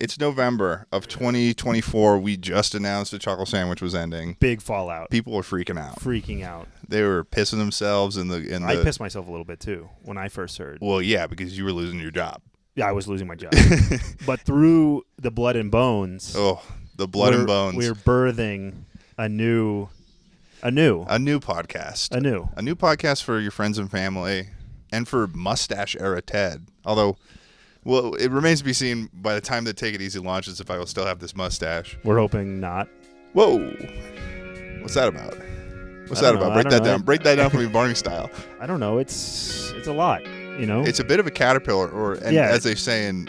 It's November of 2024. We just announced the chocolate sandwich was ending. Big fallout. People were freaking out. Freaking out. They were pissing themselves I pissed myself a little bit too when I first heard. Well, yeah, because you were losing your job. Yeah, I was losing my job. But through the blood and bones. Oh, the blood and bones. We're birthing a new podcast. A new podcast for your friends and family and for mustache era Ted. Although, well, it remains to be seen by the time that Take It Easy launches if I will still have this mustache. We're hoping not. Whoa. What's that about? What's that about? Break that down. Break that down for me, Barney style. I don't know. It's a lot, you know? It's a bit of a caterpillar, as they say in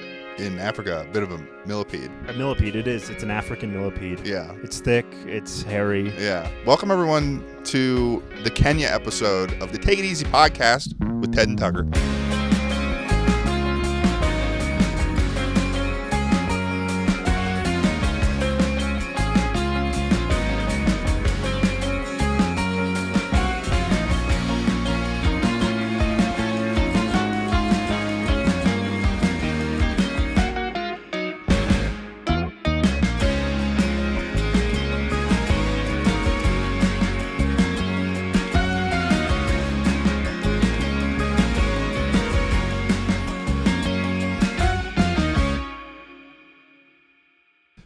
Africa, a bit of a millipede. A millipede, it is. It's an African millipede. Yeah. It's thick. It's hairy. Yeah. Welcome, everyone, to the Kenya episode of the Take It Easy podcast with Ted and Tucker.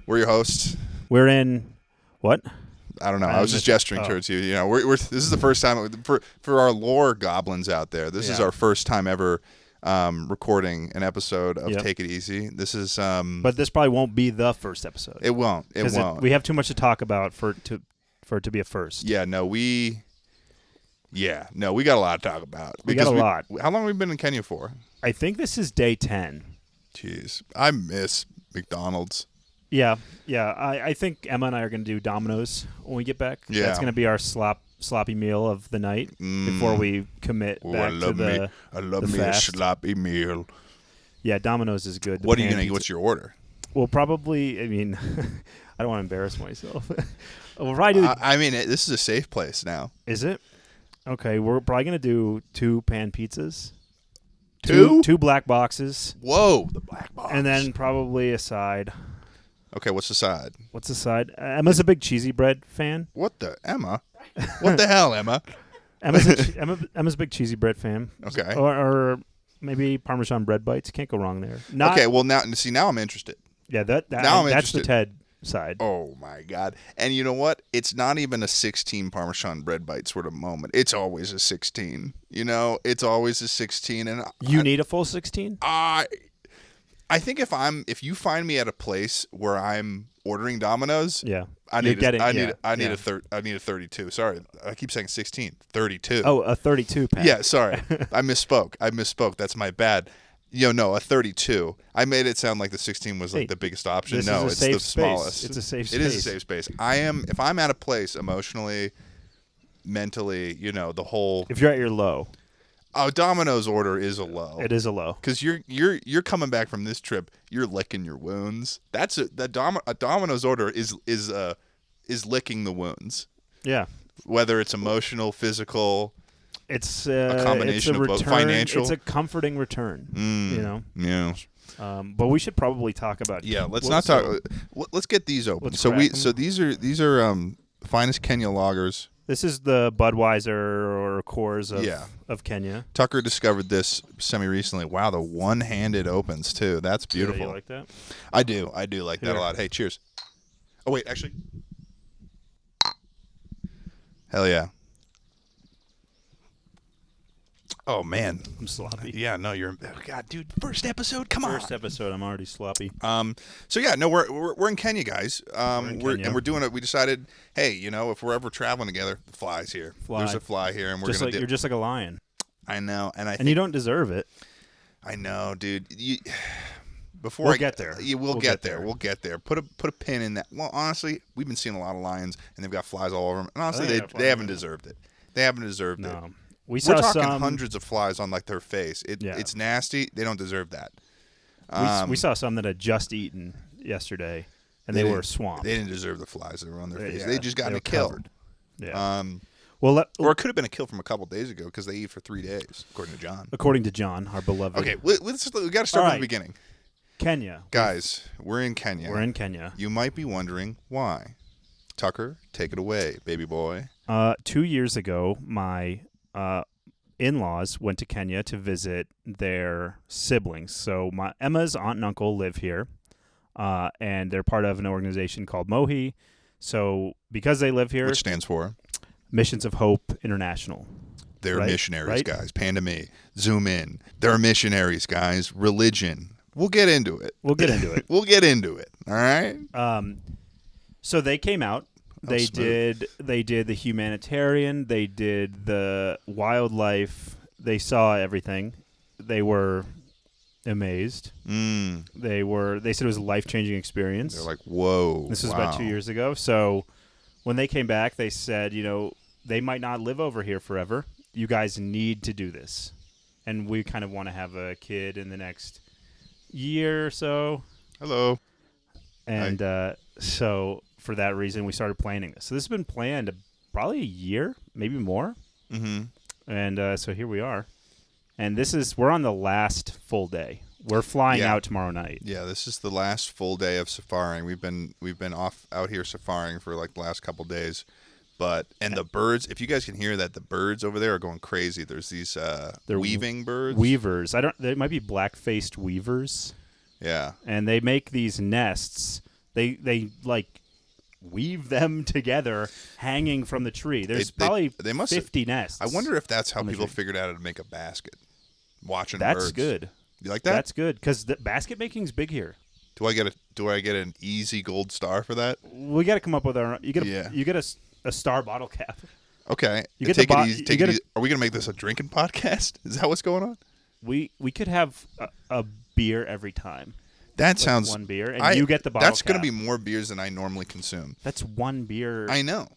We're your hosts. We're in what? I don't know. I was just gesturing towards you. You know, we're this is the first time for our lore goblins out there. This is our first time ever recording an episode of Take It Easy. This is but this probably won't be the first episode. It won't. It won't. We have too much to talk about for it to be a first. Yeah, no, we got a lot to talk about. We got a lot. How long have we been in Kenya for? I think this is day 10. Jeez. I miss McDonald's. Yeah. I think Emma and I are going to do Domino's when we get back. Yeah. That's going to be our sloppy meal of the night before we commit back to the I love me a sloppy meal. Yeah, Domino's is good. What are you going to get? What's your order? Well, probably, I mean, I don't want to embarrass myself. We'll probably do this is a safe place now. Is it? Okay, we're probably going to do 2 pan pizzas. Two black boxes. Whoa, the black box. And then probably a side. Okay, what's the side? Emma's a big cheesy bread fan. What the Emma? What the hell, Emma? Emma's a big cheesy bread fan. Okay. Or maybe Parmesan bread bites. Can't go wrong there. Okay, well now I'm interested. Yeah, that's the Ted side. Oh my God! And you know what? It's not even a 16 Parmesan bread bite sort of moment. It's always a 16. You know, it's always a 16. And you need a full 16? I think if you find me at a place where I'm ordering Domino's, I need a 32. Sorry, I keep saying 16. 32. Oh, a 32 pack. Yeah, sorry, I misspoke. That's my bad. No, a 32. I made it sound like the 16 was like the biggest option. No, it's the smallest. It's a safe space. It is a safe space. If I'm at a place emotionally, mentally, the whole. If you're at your low. Oh, Domino's order is a low. It is a low because you're coming back from this trip. You're licking your wounds. A Domino's order is licking the wounds. Yeah. Whether it's emotional, physical, it's a combination of both. Financial. It's a comforting return. Yeah. But we should probably talk about. Yeah. Let's not talk. Let's get these open. So these are finest Kenya lagers. This is the Budweiser or Coors of Kenya. Tucker discovered this semi-recently. Wow, the one-handed opens, too. That's beautiful. Yeah, you like that? I do like that a lot. Hey, cheers. Oh, wait, actually. Hell yeah. Oh, man. I'm sloppy. Yeah, no, God, dude, first episode? Come on. First episode, I'm already sloppy. So, yeah, no, we're in Kenya, guys. And we're doing it. We decided, hey, if we're ever traveling together, the fly's here. There's a fly here, and we're going to You're just like a lion. I know. And you don't deserve it. I know, dude. We'll get there. We'll get there. We'll get there. Put a pin in that. Well, honestly, we've been seeing a lot of lions, and they've got flies all over them. And honestly, they haven't deserved it. They haven't deserved it. We're talking hundreds of flies on like their face. It's nasty. They don't deserve that. We saw some that had just eaten yesterday, and they were swamped. They didn't deserve the flies that were on their face. They just got a kill. Covered. Yeah. Or it could have been a kill from a couple days ago because they eat for 3 days, according to John. According to John, our beloved. Okay, we got to start from the beginning. Kenya. Guys, we're in Kenya. We're in Kenya. You might be wondering why. Tucker, take it away, baby boy. 2 years ago, my in-laws went to Kenya to visit their siblings. So Emma's aunt and uncle live here, and they're part of an organization called MOHI. So because they live here... Which stands for? Missions of Hope International. They're missionaries, guys. Panda me. Zoom in. They're missionaries, guys. Religion. We'll get into it. We'll get into it. All right? So they came out. They did the humanitarian. They did the wildlife. They saw everything. They were amazed. They said it was a life-changing experience. They're like, whoa. This was about 2 years ago. So when they came back, they said, they might not live over here forever. You guys need to do this. And we kind of want to have a kid in the next year or so. Hello. And so for that reason, we started planning this. So this has been planned probably a year, maybe more. Mm-hmm. And so here we are. And we're on the last full day. We're flying out tomorrow night. Yeah, this is the last full day of safaring. We've been out here safaring for like the last couple days. And the birds, if you guys can hear that, the birds over there are going crazy. There's these weaving birds. Weavers. They might be black-faced weavers. Yeah. And they make these nests. They like weave them together hanging from the tree. There's probably 50 nests. I wonder if that's how people figured out how to make a basket. Watching birds. That's good. You like that? That's good because the basket making's big here. Do I get an easy gold star for that? We got to come up with our. You get a star bottle cap. Okay. Take it easy. Take it easy. Are we gonna make this a drinking podcast? Is that what's going on? We could have a beer every time. That sounds one beer, and you get the bottle. That's gonna be more beers than I normally consume. That's one beer. I know.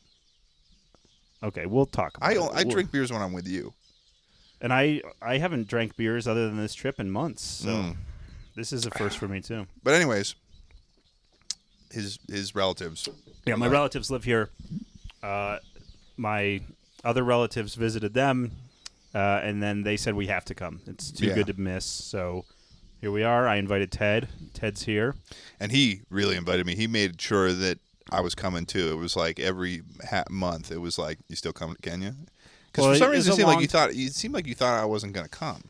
Okay, we'll talk about it. I drink beers when I'm with you. And I haven't drank beers other than this trip in months, so this is a first for me too. But anyways, his relatives. Yeah, my relatives live here. My other relatives visited them, and then they said we have to come. It's too good to miss. So here we are. I invited Ted. Ted's here. And he really invited me. He made sure that I was coming too. It was like every month. It was like, you still coming to Kenya? Because for some reason it seemed like you thought I wasn't going to come.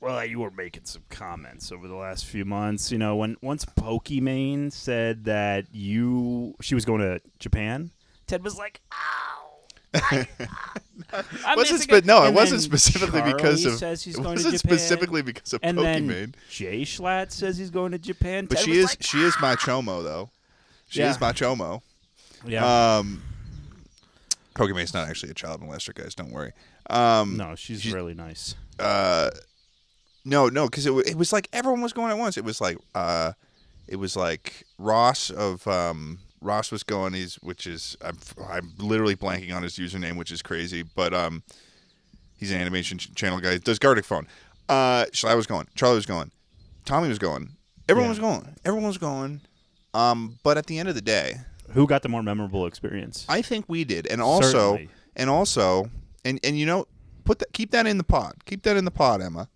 Well, you were making some comments over the last few months. Once Pokimane said that she was going to Japan, Ted was like, "Ow." It wasn't specifically because of. Specifically because of and Pokimane. Then Jay Schlatt says he's going to Japan. But Ted she is my chomo though. She is my chomo. Yeah. Pokimane's not actually a child molester, guys. Don't worry. No, she's really nice. No, because it was like everyone was going at once. It was like Ross was going. I'm literally blanking on his username, which is crazy. But he's an animation channel guy. Does Gardic Phone. Schlatt was going. Charlie was going. Tommy was going. Everyone was going. Everyone was going. But at the end of the day, who got the more memorable experience? I think we did, and also, keep that in the pod. Keep that in the pod, Emma.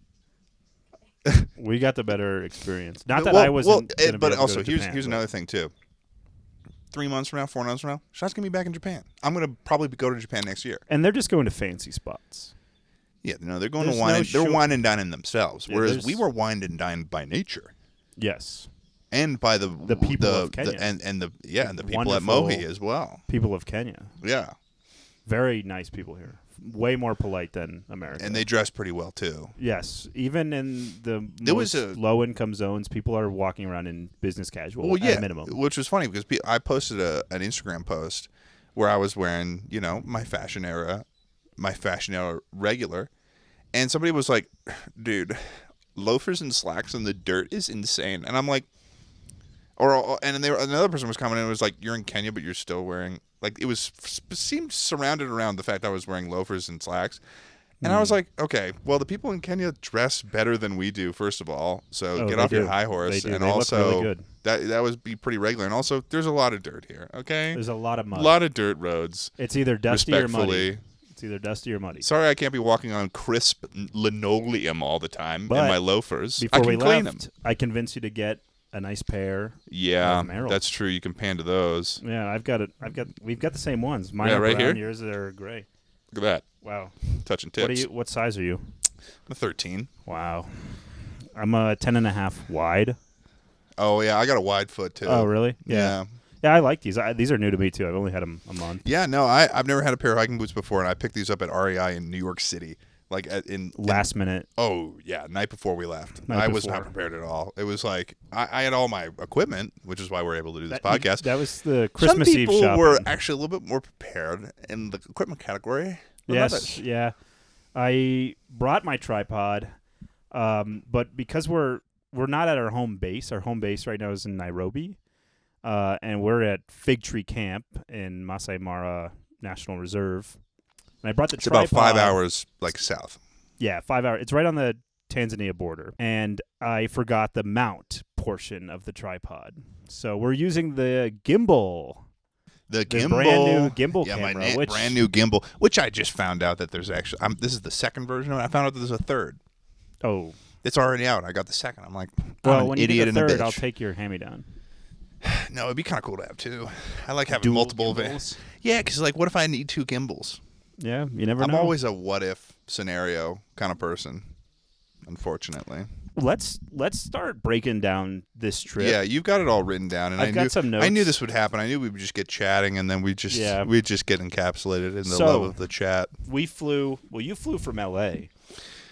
We got the better experience. Not that I wasn't. But also, here's another thing too. 3 months from now, 4 months from now, Shot's gonna be back in Japan. I'm gonna probably go to Japan next year. And they're just going to fancy spots. Yeah, no, they're going to wine. They're wine and dining themselves, whereas we were wined and dined by nature. Yes. And by the people of Kenya. and the people at MOHI as well. People of Kenya. Yeah. Very nice people here. Way more polite than America. And they dress pretty well too. Yes. Even in the low income zones, people are walking around in business casual at a minimum. Which was funny because I posted an Instagram post where I was wearing, my fashion era regular, and somebody was like, "Dude, loafers and slacks in the dirt is insane." And I'm like, another person was commenting and was like, "You're in Kenya, but you're still wearing," like, it seemed surrounded around the fact I was wearing loafers and slacks. And I was like, okay, well, the people in Kenya dress better than we do, first of all. So get off your high horse. And also, look really good. that would be pretty regular. And also, there's a lot of dirt here, okay? There's a lot of mud. A lot of dirt roads. It's either dusty or muddy. Sorry, I can't be walking on crisp linoleum all the time in my loafers. Before we left, I convinced you to get a nice pair. Yeah, that's true. You can pan to those. Yeah, we've got the same ones. Mine are right brown, here. Yours are gray. Look at that. Wow. Touching tips. What size are you? I'm a 13. Wow. I'm a 10.5 wide. Oh yeah, I got a wide foot too. Oh really? Yeah. Yeah, I like these. These are new to me too. I've only had them a month. Yeah, no, I've never had a pair of hiking boots before, and I picked these up at REI in New York City. Like last minute. Oh yeah, night before we left. I was not prepared at all. It was like I had all my equipment, which is why we're able to do this podcast. That was the Christmas Eve shopping. Some people were actually a little bit more prepared in the equipment category. Yes, yeah. I brought my tripod, but because we're not at our home base. Our home base right now is in Nairobi, and we're at Fig Tree Camp in Masai Mara National Reserve. And I brought the tripod. It's about 5 hours, south. Yeah, 5 hours. It's right on the Tanzania border. And I forgot the mount portion of the tripod. So we're using the gimbal. The gimbal. Brand new gimbal camera. My brand new gimbal, which I just found out that there's actually... this is the second version of it. I found out that there's a third. Oh. It's already out. I got the second. I'm like, well, I'm when an idiot you get the and third, a bitch. I'll take your hand-me-down. No, it'd be kind of cool to have two. I like having Dual multiple. gimbals? Yeah, because what if I need two gimbals? Yeah, you never know. I'm always a what-if scenario kind of person, unfortunately. Let's start breaking down this trip. Yeah, you've got it all written down, and I've got some notes. I knew this would happen. I knew we would just get chatting, and then we'd just get encapsulated in the love of the chat. We flew. Well, you flew from L.A.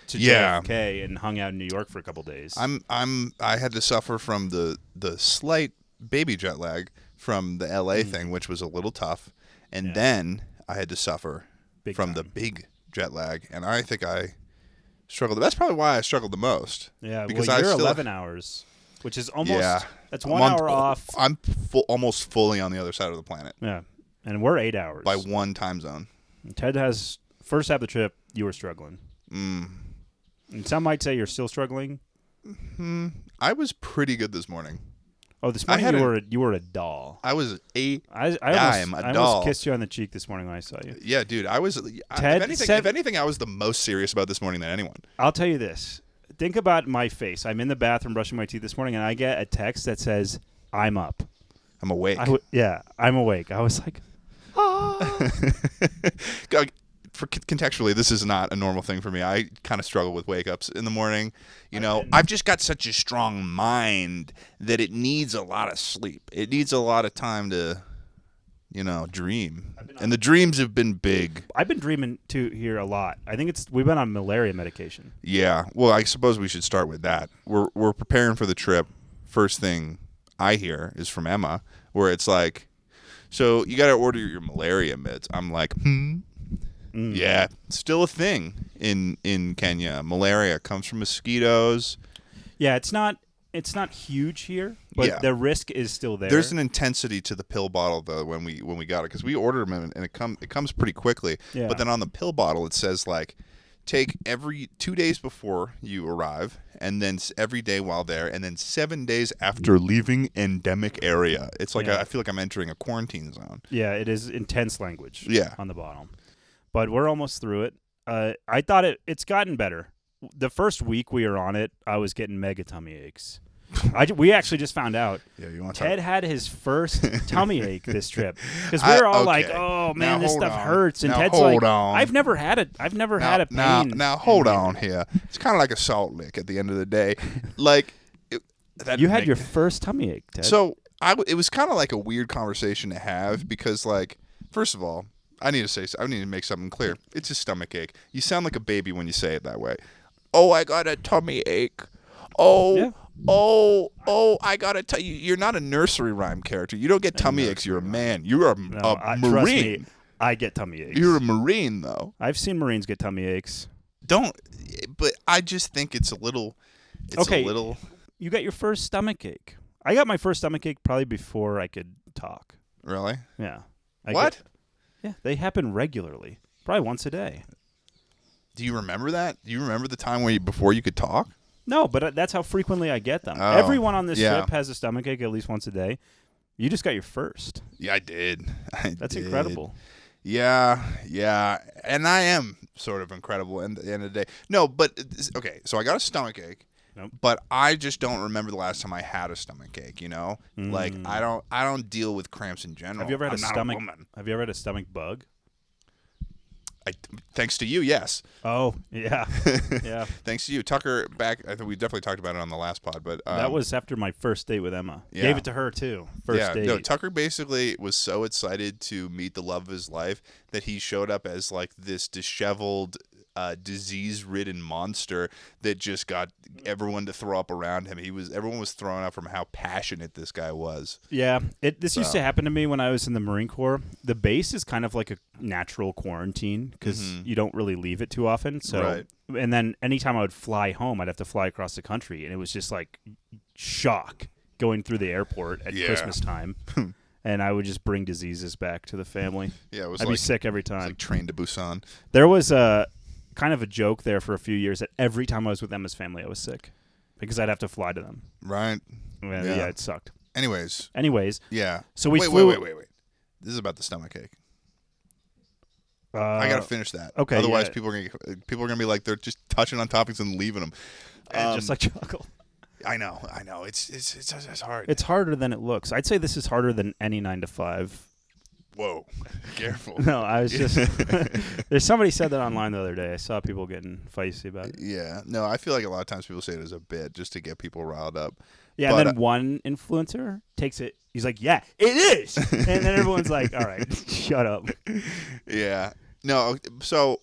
to JFK and hung out in New York for a couple days. I had to suffer from the slight baby jet lag from the L.A. thing, which was a little tough, and then I had to suffer from the big jet lag, and I think I struggled. That's probably why I struggled the most. Yeah, because you're 11 hours, which is almost that's 1 hour off. I'm almost fully on the other side of the planet. Yeah, and we're 8 hours by one time zone. And Ted has first half of the trip. You were struggling. And some might say you're still struggling. I was pretty good this morning. Oh, this morning you were a doll. I was a I doll. almost kissed you on the cheek this morning when I saw you. Yeah, dude. I was. Ted, if anything, I was the most serious about this morning than anyone. I'll tell you this. Think about my face. I'm in the bathroom brushing my teeth this morning, and I get a text that says, "I'm up. I'm awake." I'm awake. I was like, ah. Contextually, this is not a normal thing for me. I kind of struggle with wake-ups in the morning. I've just got such a strong mind that it needs a lot of sleep. It needs a lot of time to, dream. And the dreams have been big. I've been dreaming too here a lot. I think we've been on malaria medication. Yeah. Well, I suppose we should start with that. We're preparing for the trip. First thing I hear is from Emma, where it's like, so you got to order your malaria meds. I'm like, Yeah, still a thing in Kenya. Malaria comes from mosquitoes. Yeah, it's not huge here, but the risk is still there. There's an intensity to the pill bottle though when we got it, because we ordered them and it comes pretty quickly. Yeah. But then on the pill bottle it says take every 2 days before you arrive, and then every day while there, and then 7 days after leaving endemic area. It's like I feel like I'm entering a quarantine zone. Yeah, it is intense language. Yeah. On the bottom. But we're almost through it. I thought it's gotten better. The first week we were on it, I was getting mega tummy aches. We actually just found out. Yeah, you want Ted had his first tummy ache this trip, because we were all like, "Oh man, this stuff hurts," and Ted's like, "I've never had it. I've never had a pain." Now hold on here. It's kind of like a salt lick at the end of the day. You had your first tummy ache, Ted. So it was kind of like a weird conversation to have, because first of all, I need to make something clear. It's a stomach ache. You sound like a baby when you say it that way. Oh, I got a tummy ache. Oh, yeah. Oh, I got to tell you, you're not a nursery rhyme character. You don't get tummy aches. You're a man. You're a Marine. Trust me, I get tummy aches. You're a Marine, though. I've seen Marines get tummy aches. But I just think it's a little. You got your first stomach ache. I got my first stomach ache probably before I could talk. Really? Yeah. What? Yeah, they happen regularly, probably once a day. Do you remember that? Do you remember the time before you could talk? No, but that's how frequently I get them. Oh, everyone on this trip has a stomach ache at least once a day. You just got your first. Yeah, I did. That's incredible. Yeah, and I am sort of incredible at the end of the day. No, but okay, so I got a stomach ache, Nope. But I just don't remember the last time I had a stomach ache. Like I don't deal with cramps in general. Have you ever had I'm not a woman. Have you ever had a stomach bug? Thanks to you, yes. Oh, yeah. Yeah. Thanks to you. Tucker, I think we definitely talked about it on the last pod, but that was after my first date with Emma. Yeah. Gave it to her, too. First date. No, Tucker basically was so excited to meet the love of his life that he showed up as like this disheveled, disease-ridden monster that just got everyone to throw up around him. Everyone was throwing up from how passionate this guy was. Yeah, this used to happen to me when I was in the Marine Corps. The base is kind of like a natural quarantine because you don't really leave it too often. So, right. And then anytime I would fly home, I'd have to fly across the country, and it was just like shock going through the airport at Christmas time. And I would just bring diseases back to the family. Yeah, it was I'd be sick every time. It was like Train to Busan. There was kind of a joke there for a few years that every time I was with Emma's family, I was sick because I'd have to fly to them. Right. Yeah, it sucked. Anyways. Yeah. So we flew. Wait. This is about the stomach ache. I gotta finish that. Okay. Otherwise, people are gonna be like they're just touching on topics and leaving them. Just like chocolate. I know. It's hard. It's harder than it looks. I'd say this is harder than any 9 to 5. Whoa, careful. No, I was just there's somebody said that online the other day. I saw people getting feisty about it. Yeah. No, I feel like a lot of times people say it as a bit just to get people riled up. Yeah, but, and then one influencer takes it. He's like, "Yeah, it is," and then everyone's like, "All right, shut up." Yeah. No. So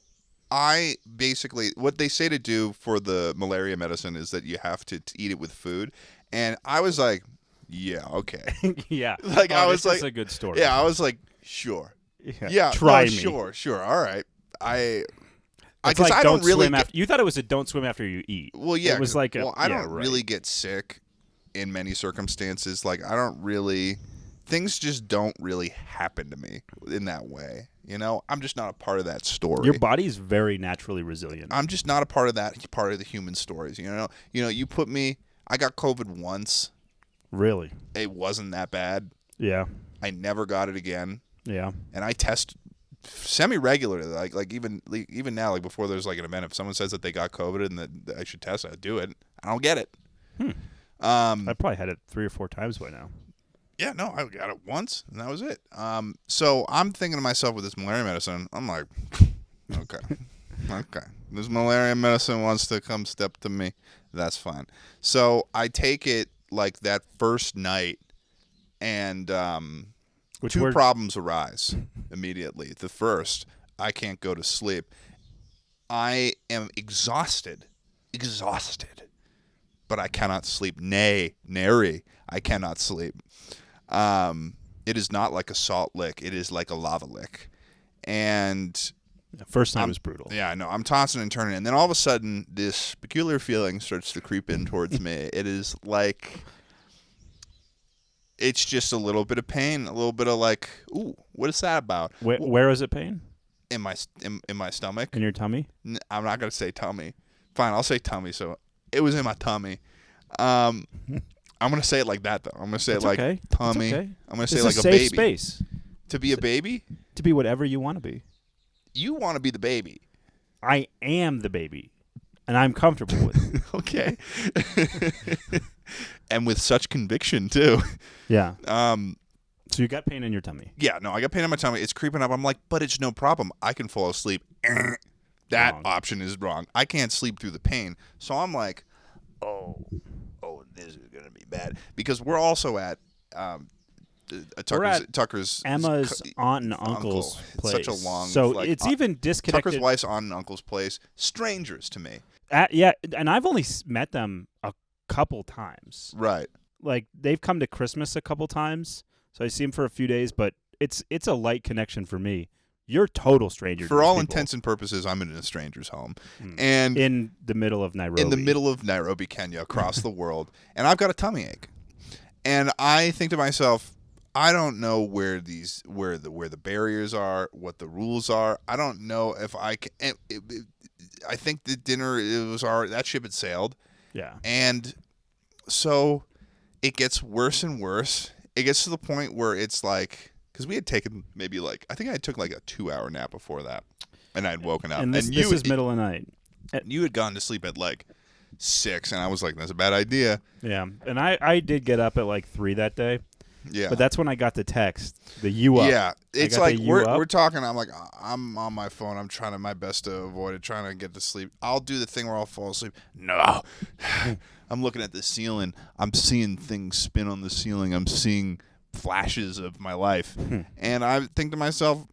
I basically what they say to do for the malaria medicine is that you have to eat it with food, and I was like, "Yeah, okay." Yeah. Like I was like, "This is a good story." Yeah, I was like, "Sure." Yeah. Try me. Sure. All right. It's like I don't really. You thought it was a don't swim after you eat. Well, yeah. It was like I don't really get sick in many circumstances. Like I don't really. Things just don't really happen to me in that way. I'm just not a part of that story. Your body's very naturally resilient. I'm just not a part of that part of the human stories. You put me. I got COVID once. Really? It wasn't that bad. Yeah. I never got it again. Yeah. And I test semi-regularly. Like even now, like before there's like an event, if someone says that they got COVID and that I should test, I do it. I don't get it. I probably had it 3 or 4 times by now. Yeah, no, I got it once, and that was it. So I'm thinking to myself with this malaria medicine, I'm like, okay. This malaria medicine wants to come step to me. That's fine. So I take it like that first night, and two problems arise immediately. The first, I can't go to sleep. I am exhausted, but I cannot sleep. Nary, I cannot sleep. It is not like a salt lick. It is like a lava lick. And first night was brutal. Yeah, I know. I'm tossing and turning. And then all of a sudden, this peculiar feeling starts to creep in towards me. It is like, it's just a little bit of pain, a little bit of like, ooh, what is that about? Where is it pain? In my stomach. In your tummy? I'm not going to say tummy. Fine, I'll say tummy. So it was in my tummy. I'm going to say it like that, though. I'm going to say it like tummy. Okay. I'm going to say it like a baby. It's a safe space. To be a baby? To be whatever you want to be. You want to be the baby. I am the baby, and I'm comfortable with it. Okay. And with such conviction, too. Yeah. So you got pain in your tummy. Yeah, no, I got pain in my tummy. It's creeping up. I'm like, but it's no problem. I can fall asleep. That option is wrong. I can't sleep through the pain. So I'm like, oh, this is going to be bad. Because we're also at Tucker's Emma's aunt and uncle's place. Such a long. So it's even disconnected. Tucker's wife's aunt and uncle's place. Strangers to me. Yeah, and I've only met them a couple times. Right. Like they've come to Christmas a couple times, so I see them for a few days. But it's a light connection for me. You're total stranger. For all intents and purposes, I'm in a stranger's home, and in the middle of Nairobi. In the middle of Nairobi, Kenya, across the world, and I've got a tummy ache, and I think to myself, I don't know where the barriers are, what the rules are. I don't know if I can. I think the dinner that ship had sailed. Yeah, and so it gets worse and worse. It gets to the point where it's like. Because we had taken maybe I think I took a 2-hour nap before that, and I had woken up. And this is middle of the night. You had gone to sleep at 6, and I was like, that's a bad idea. Yeah, and I did get up at like 3 that day. Yeah, but that's when I got the text, the you up. Yeah, it's like we're talking. I'm like, I'm on my phone. I'm trying my best to avoid it, trying to get to sleep. I'll do the thing where I'll fall asleep. No, I'm looking at the ceiling. I'm seeing things spin on the ceiling. I'm seeing flashes of my life, and I think to myself,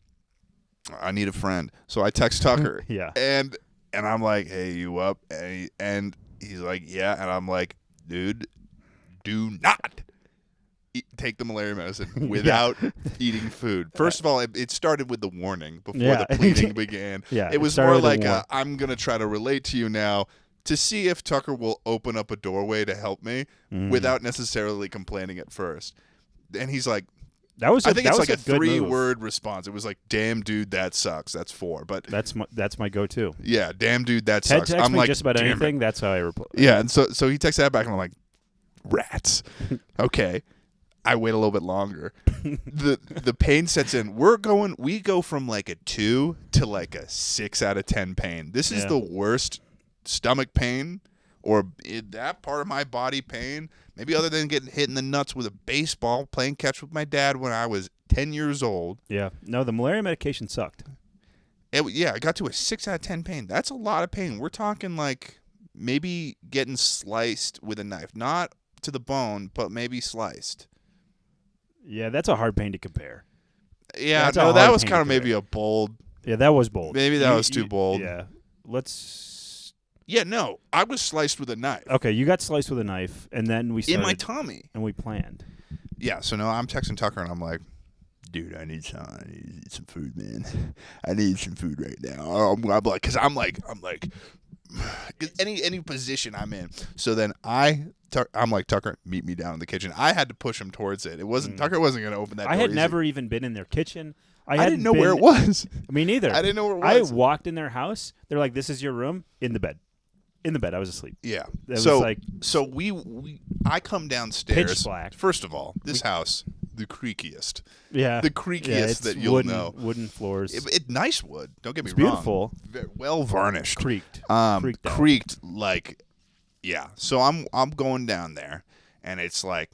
I need a friend. So I text Tucker. Yeah, and I'm like, hey, you up? And he's like, yeah, and I'm like, dude, do not take the malaria medicine without eating food. First of all, it started with the warning before the pleading began. Yeah, it was more like I'm going to try to relate to you now to see if Tucker will open up a doorway to help me without necessarily complaining at first. And he's like, I think it's like a 3-word response. It was like, damn, dude, that sucks. That's 4. But that's my go-to. Yeah, damn, dude, that Ted sucks. texts I'm me like, just about anything. That's how I reply. Yeah, and so he texts that back, and I'm like, rats. Okay. I wait a little bit longer. The pain sets in. We go from like a 2 to like a 6 out of 10 pain. This is the worst stomach pain or that part of my body pain, maybe other than getting hit in the nuts with a baseball playing catch with my dad when I was 10 years old. Yeah. No, the malaria medication sucked. I got to a 6 out of 10 pain. That's a lot of pain. We're talking like maybe getting sliced with a knife. Not to the bone, but maybe sliced. Yeah, that's a hard pain to compare. Yeah, no, that was kind of maybe a bold. Yeah, that was bold. Maybe that was too bold. Yeah. Let's. Yeah, no, I was sliced with a knife. Okay, you got sliced with a knife, and then we started. In my tummy. And we planned. Yeah, so now I'm texting Tucker, and I'm like, dude, I need some food, man. I need some food right now. I'm like, because I'm like, any position I'm in. So then I'm like, Tucker, meet me down in the kitchen. I had to push him towards it. It wasn't Tucker wasn't going to open that door. I had never even been in their kitchen. I didn't know where it was. Me neither. I didn't know where it was. I walked in their house. They're like, "This is your room." In the bed. I was asleep. Yeah. So I come downstairs. Pitch black. First of all, this house, the creakiest. Yeah. The creakiest that you'll know. Wooden floors. Nice wood. Don't get me wrong. It's beautiful. Well varnished. Creaked like. Yeah, so I'm going down there, and it's like,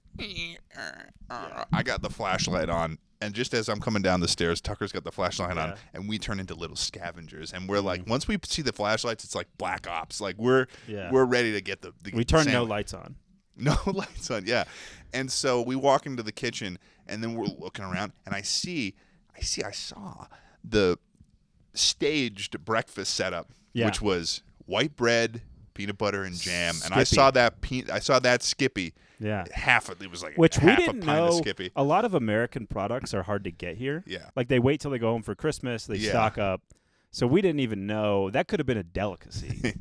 I got the flashlight on, and just as I'm coming down the stairs, Tucker's got the flashlight on, and we turn into little scavengers, and we're like, once we see the flashlights, it's like Black Ops, like we're ready to get the we turn sandwich. No lights on. No lights on, yeah, and so we walk into the kitchen, and then we're looking around, and I saw the staged breakfast setup, which was white bread, peanut butter and jam, and Skippy. I saw that Skippy. Yeah, it was like which half we didn't a pint know. Of Skippy. A lot of American products are hard to get here. Yeah, like they wait till they go home for Christmas, they stock up. So we didn't even know that could have been a delicacy.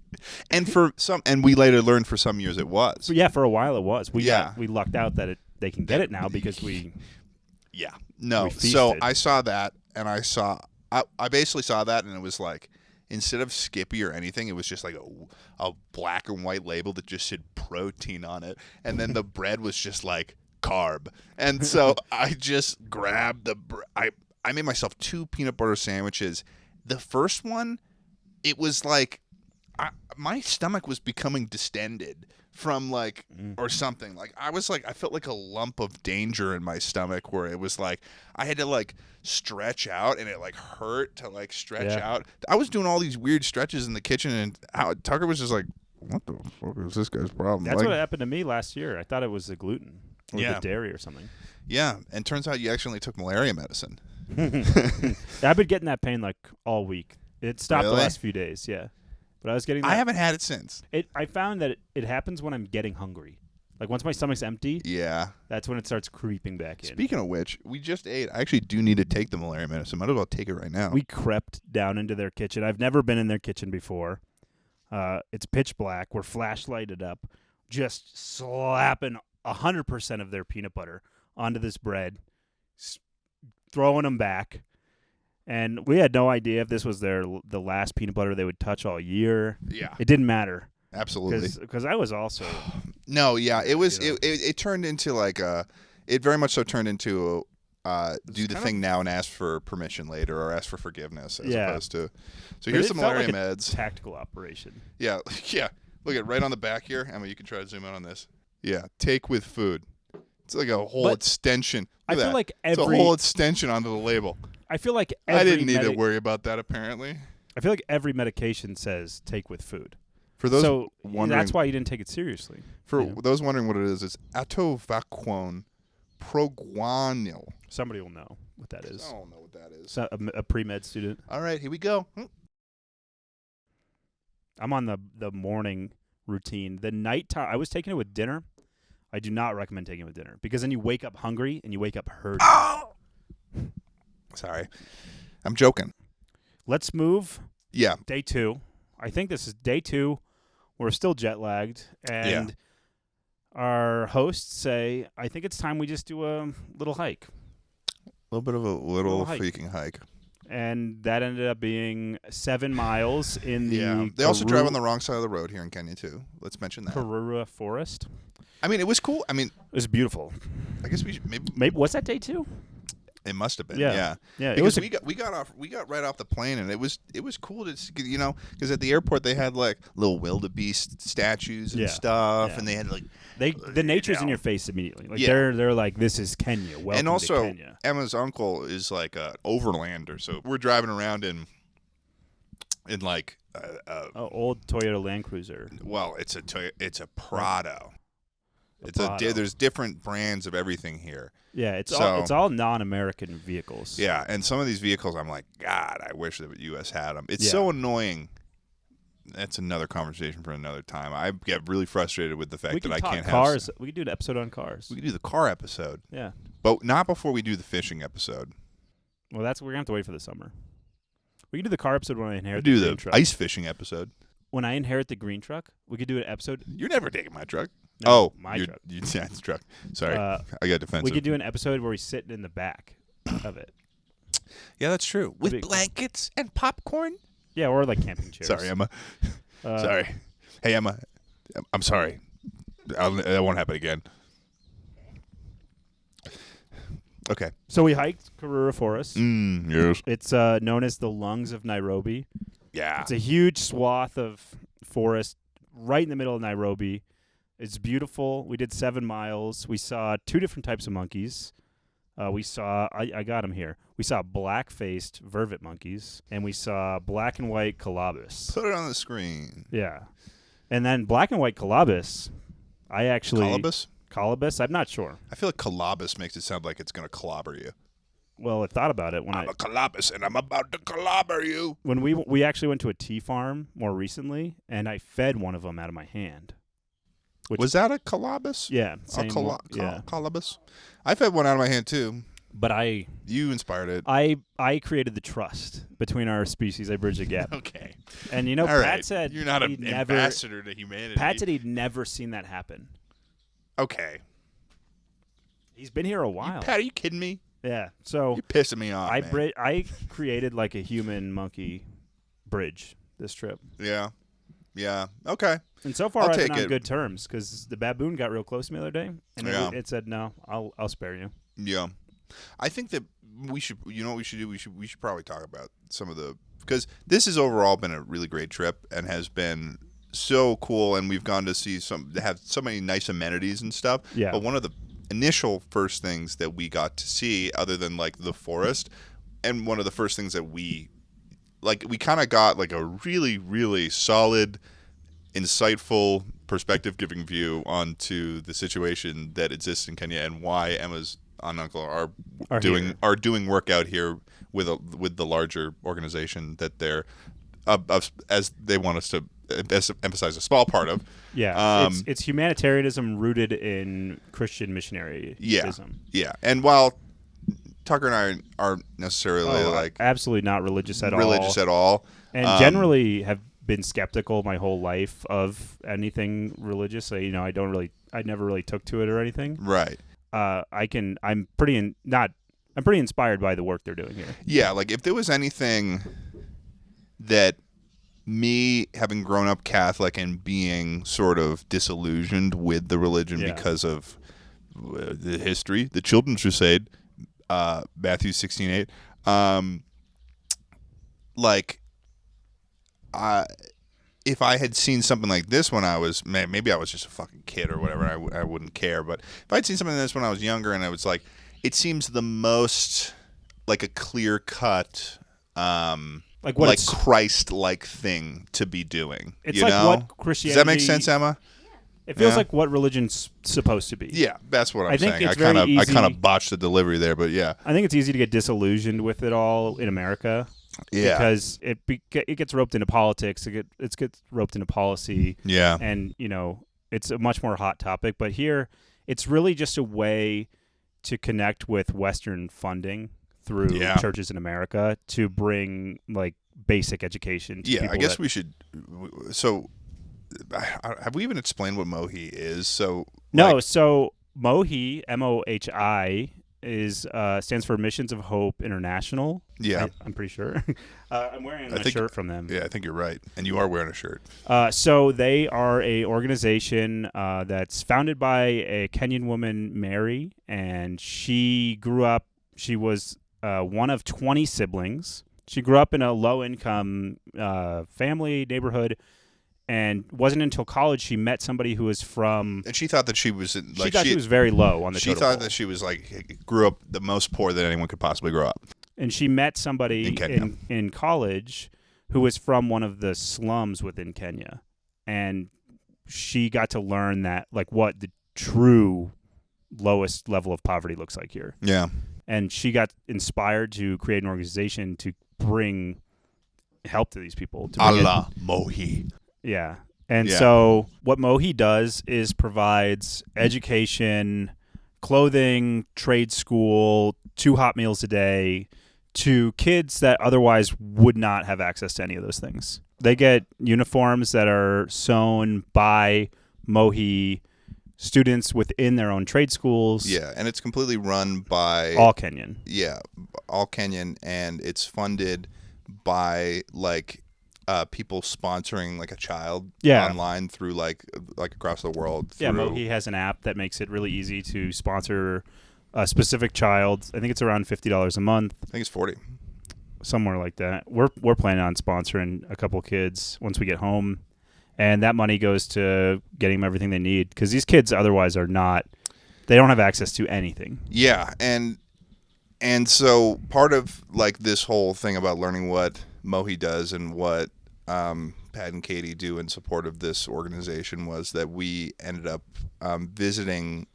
and we later learned for some years it was. So yeah, for a while it was. We lucked out that they can get it now because we. Yeah. No. So I saw that, and I basically saw that, and it was like, instead of Skippy or anything, it was just like a black and white label that just said protein on it. And then the bread was just like carb. And so I just grabbed I made myself 2 peanut butter sandwiches. The first one, it was like my stomach was becoming distended from like or something. Like I felt like a lump of danger in my stomach where it was like I had to like stretch out, and it like hurt to like stretch out. I was doing all these weird stretches in the kitchen, and Tucker was just like, what the fuck is this guy's problem? That's what happened to me last year. I thought it was the gluten or the dairy or something. Yeah, and turns out you actually took malaria medicine. I've been getting that pain like all week. It stopped the last few days, but I was getting that. I haven't had it since. I found that it happens when I'm getting hungry. Like once my stomach's empty, that's when it starts creeping back in. Speaking of which, we just ate. I actually do need to take the malaria medicine. Might as well take it right now. We crept down into their kitchen. I've never been in their kitchen before. It's pitch black. We're flashlighted up, just slapping 100% of their peanut butter onto this bread, throwing them back. And we had no idea if this was the last peanut butter they would touch all year. Yeah. It didn't matter. Absolutely. Because I was also... No, yeah. It was. It turned into like it very much so turned into do the thing now and ask for permission later, or ask for forgiveness as opposed to. So here's some malaria meds. Tactical operation. Yeah, yeah. Look at right on the back here. Emma, you can try to zoom in on this. Yeah, take with food. It's like a whole extension. I feel like it's a whole extension onto the label. I feel like I didn't need to worry about that, apparently. I feel like every medication says take with food. For those wondering, that's why you didn't take it seriously. For those wondering what it is, it's atovaquone proguanil. Somebody will know what that is. I don't know what that is. So a pre-med student. All right, here we go. I'm on the morning routine. The nighttime, I was taking it with dinner. I do not recommend taking it with dinner because then you wake up hungry and you wake up hurting. Oh! Sorry. I'm joking. Let's move. Yeah. Day 2. I think this is day 2. We're still jet lagged. And our hosts say, I think it's time we just do a little hike. A little bit of a little freaking hike. And that ended up being 7 miles in the... Yeah. They also drive on the wrong side of the road here in Kenya, too. Let's mention that. Karura Forest. I mean, it was cool. I mean... It was beautiful. I guess we should... Maybe was that day 2? It must have been, yeah. Because we got right off the plane, and it was cool to see, because at the airport they had like little wildebeest statues and stuff, and they had like the nature's in your face immediately. Like they're like, this is Kenya. Welcome and also, to Kenya. Emma's uncle is like a overlander, so we're driving around in like old Toyota Land Cruiser. Well, it's a Prado. There's different brands of everything here. Yeah, it's all non-American vehicles. Yeah, and some of these vehicles, I'm like, God, I wish the U.S. had them. It's so annoying. That's another conversation for another time. I get really frustrated with the fact that I can't have cars. We could do an episode on cars. We could do the car episode. Yeah, but not before we do the fishing episode. Well, we're gonna have to wait for the summer. We can do the car episode when I inherit the green truck. Ice fishing episode. When I inherit the green truck, we could do an episode. You're never taking my truck. No, my truck. Yeah, it's truck. Sorry, I got defensive. We could do an episode where we sit in the back of it. Yeah, that's true. With blankets and popcorn. Yeah, or like camping chairs. Sorry, Emma. Sorry. Hey, Emma. I'm sorry. That won't happen again. Okay. So we hiked Karura Forest. Yes. It's known as the lungs of Nairobi. Yeah. It's a huge swath of forest right in the middle of Nairobi. It's beautiful. We did 7 miles. We saw 2 different types of monkeys. We saw, I got them here. We saw black-faced vervet monkeys, and we saw black and white colobus. Put it on the screen. Yeah. And then black and white colobus, I actually... Colobus? I'm not sure. I feel like colobus makes it sound like it's going to clobber you. Well, I thought about it when I'm a colobus, and I'm about to clobber you. When we actually went to a tea farm more recently, and I fed one of them out of my hand. Was that a colobus? Yeah. Colobus? I've had one out of my hand, too. But you inspired it. I created the trust between our species. I bridged a gap. Okay. And Pat said you're not an ambassador to humanity. Pat said he'd never seen that happen. Okay. He's been here a while. Pat, are you kidding me? Yeah. So you're pissing me off. I created like a human monkey bridge this trip. Yeah. Yeah. Okay. And so far, I've been on good terms because the baboon got real close to me the other day, and it said, "No, I'll spare you." Yeah, I think that we should. You know what we should do? We should probably talk about some of because this has overall been a really great trip and has been so cool, and we've gone to have so many nice amenities and stuff. Yeah. But one of the initial first things that we got to see, other than like the forest, and one of the first things that we kind of got like a really, really solid, insightful, perspective-giving view onto the situation that exists in Kenya and why Emma's aunt and uncle are doing work out here with the larger organization that they're as they want us to emphasize a small part of. Yeah, it's humanitarianism rooted in Christian missionaryism. Yeah, and while Tucker and I aren't necessarily absolutely not religious at all, and generally have been skeptical my whole life of anything religious. So, I never really took to it or anything. Right. I'm pretty inspired by the work they're doing here. Yeah, like if there was anything that me having grown up Catholic and being sort of disillusioned with the religion because of the history, the Children's Crusade, Matthew 16:8, if I had seen something like this when I was, maybe I was just a fucking kid or whatever, I wouldn't care. But if I'd seen something like this when I was younger, and I was like, it seems the most like a clear cut, like Christ-like thing to be doing. It's like what Christianity. Does that make sense, Emma? It feels like what religion's supposed to be. Yeah, that's what I'm saying. I kind of botched the delivery there, but yeah. I think it's easy to get disillusioned with it all in America. Yeah. Because it gets roped into politics. It gets roped into policy. Yeah. And, it's a much more hot topic. But here, it's really just a way to connect with Western funding through churches in America to bring, like, basic education to people. I guess we should. So, have we even explained what MOHI is? So So MOHI, MOHI, stands for Missions of Hope International. Yeah, I'm pretty sure. I'm wearing a shirt from them. Yeah, I think you're right, and you are wearing a shirt. So they are a organization that's founded by a Kenyan woman, Mary, and she grew up. She was one of 20 siblings. She grew up in a low-income family neighborhood. And wasn't until college she met somebody who was from. And she thought that she was she was very low on the. She thought that she was grew up the most poor that anyone could possibly grow up. And she met somebody in college who was from one of the slums within Kenya, and she got to learn that what the true lowest level of poverty looks like here. Yeah. And she got inspired to create an organization to bring help to these people. Allah MOHI. Yeah. And so what MOHI does is provides education, clothing, trade school, 2 hot meals a day to kids that otherwise would not have access to any of those things. They get uniforms that are sewn by MOHI students within their own trade schools. Yeah, and it's completely run by... all Kenyan. Yeah, all Kenyan, and it's funded by, people sponsoring a child online through like across the world. Yeah, MOHI has an app that makes it really easy to sponsor a specific child. I think it's around $50 a month. I think it's 40, somewhere like that. We're planning on sponsoring a couple kids once we get home, and that money goes to getting them everything they need because these kids otherwise are not. They don't have access to anything. Yeah, and so part of this whole thing about learning what MOHI does and what Pat and Katie do in support of this organization was that we ended up visiting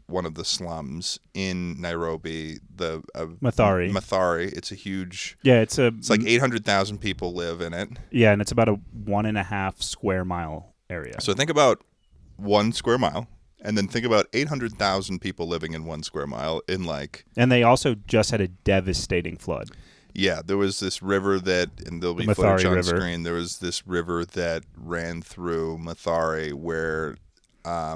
one of the slums in Nairobi, the Mathare. Mathare. It's a huge. Yeah, it's 800,000 people live in it. Yeah, and it's about a 1.5 square mile area. So think about 1 square mile. And then think about 800,000 people living in 1 square mile And they also just had a devastating flood. Yeah, there was this river and there'll be footage on screen. There was this river that ran through Mathare where I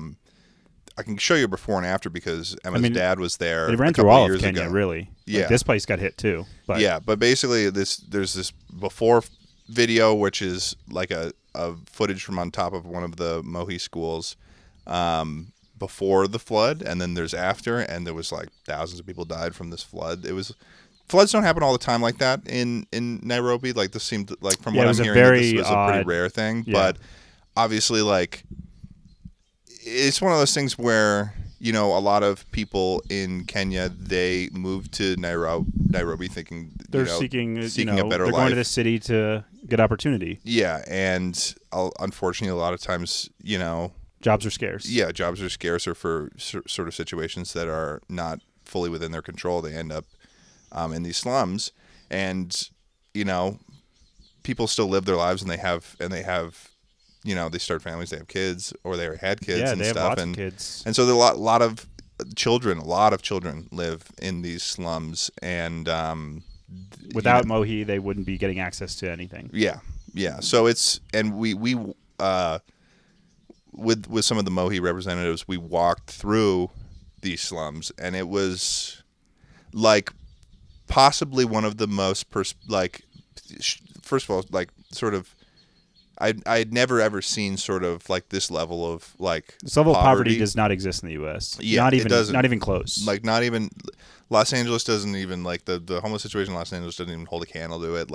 can show you before and after because Emma's dad was there. It ran through all of Kenya, really. Yeah. This place got hit too. But basically there's this before video, which is a footage from on top of one of the MOHI schools before the flood, and then there's after, and there was thousands of people died from this flood. Floods don't happen all the time like that in Nairobi. This seemed from what I'm hearing, this was a pretty rare thing. Yeah. But obviously, it's one of those things where a lot of people in Kenya, they move to Nairobi thinking they're seeking a better life. They're going to the city to get opportunity. Yeah, and unfortunately, a lot of times, jobs are scarce. Yeah, jobs are scarce, or for sort of situations that are not fully within their control, they end up in these slums, and people still live their lives, and they have they start families, they have kids, or they had kids, and they stuff, have lots and of kids. And so there are a lot of children live in these slums, and without MOHI, they wouldn't be getting access to anything. Yeah. So it's, and we with some of the MOHI representatives, we walked through these slums, and it was possibly one of the most first of all, sort of I'd never ever seen sort of this level of this level of poverty does not exist in the U.S. Yeah, not even, it doesn't. Not even close. Not even Los Angeles doesn't even the homeless situation in Los Angeles doesn't even hold a candle to it.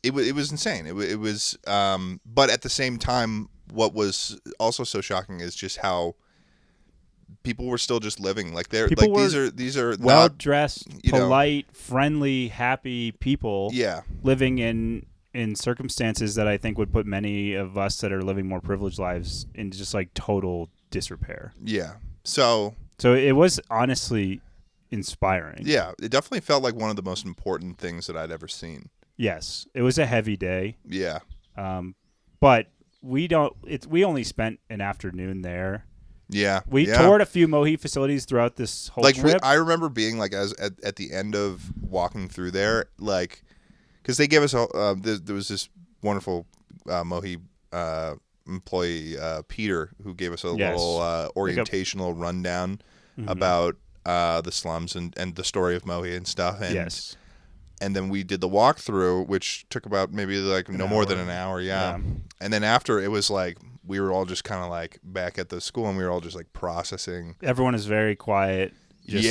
it was insane. It was, but at the same time, what was also so shocking is just how people were still just living like they're people like these are well not, dressed, polite, friendly, happy people. Yeah, living in circumstances that I think would put many of us that are living more privileged lives in just like total disrepair. Yeah. So it was honestly inspiring. Yeah, it definitely felt like one of the most important things that I'd ever seen. Yes, it was a heavy day. Yeah. But we only spent an afternoon there. Yeah. We toured a few MOHI facilities throughout this whole trip. I remember being like, at the end of walking through there, like, because they gave us there was this wonderful MOHI employee, Peter, who gave us a little orientational rundown about the slums and the story of MOHI and stuff. And, and then we did the walkthrough, which took about maybe like no more than an hour. Yeah. And then after, it was like we were all just kind of like back at the school, and we were all just like processing. Everyone is very quiet. Just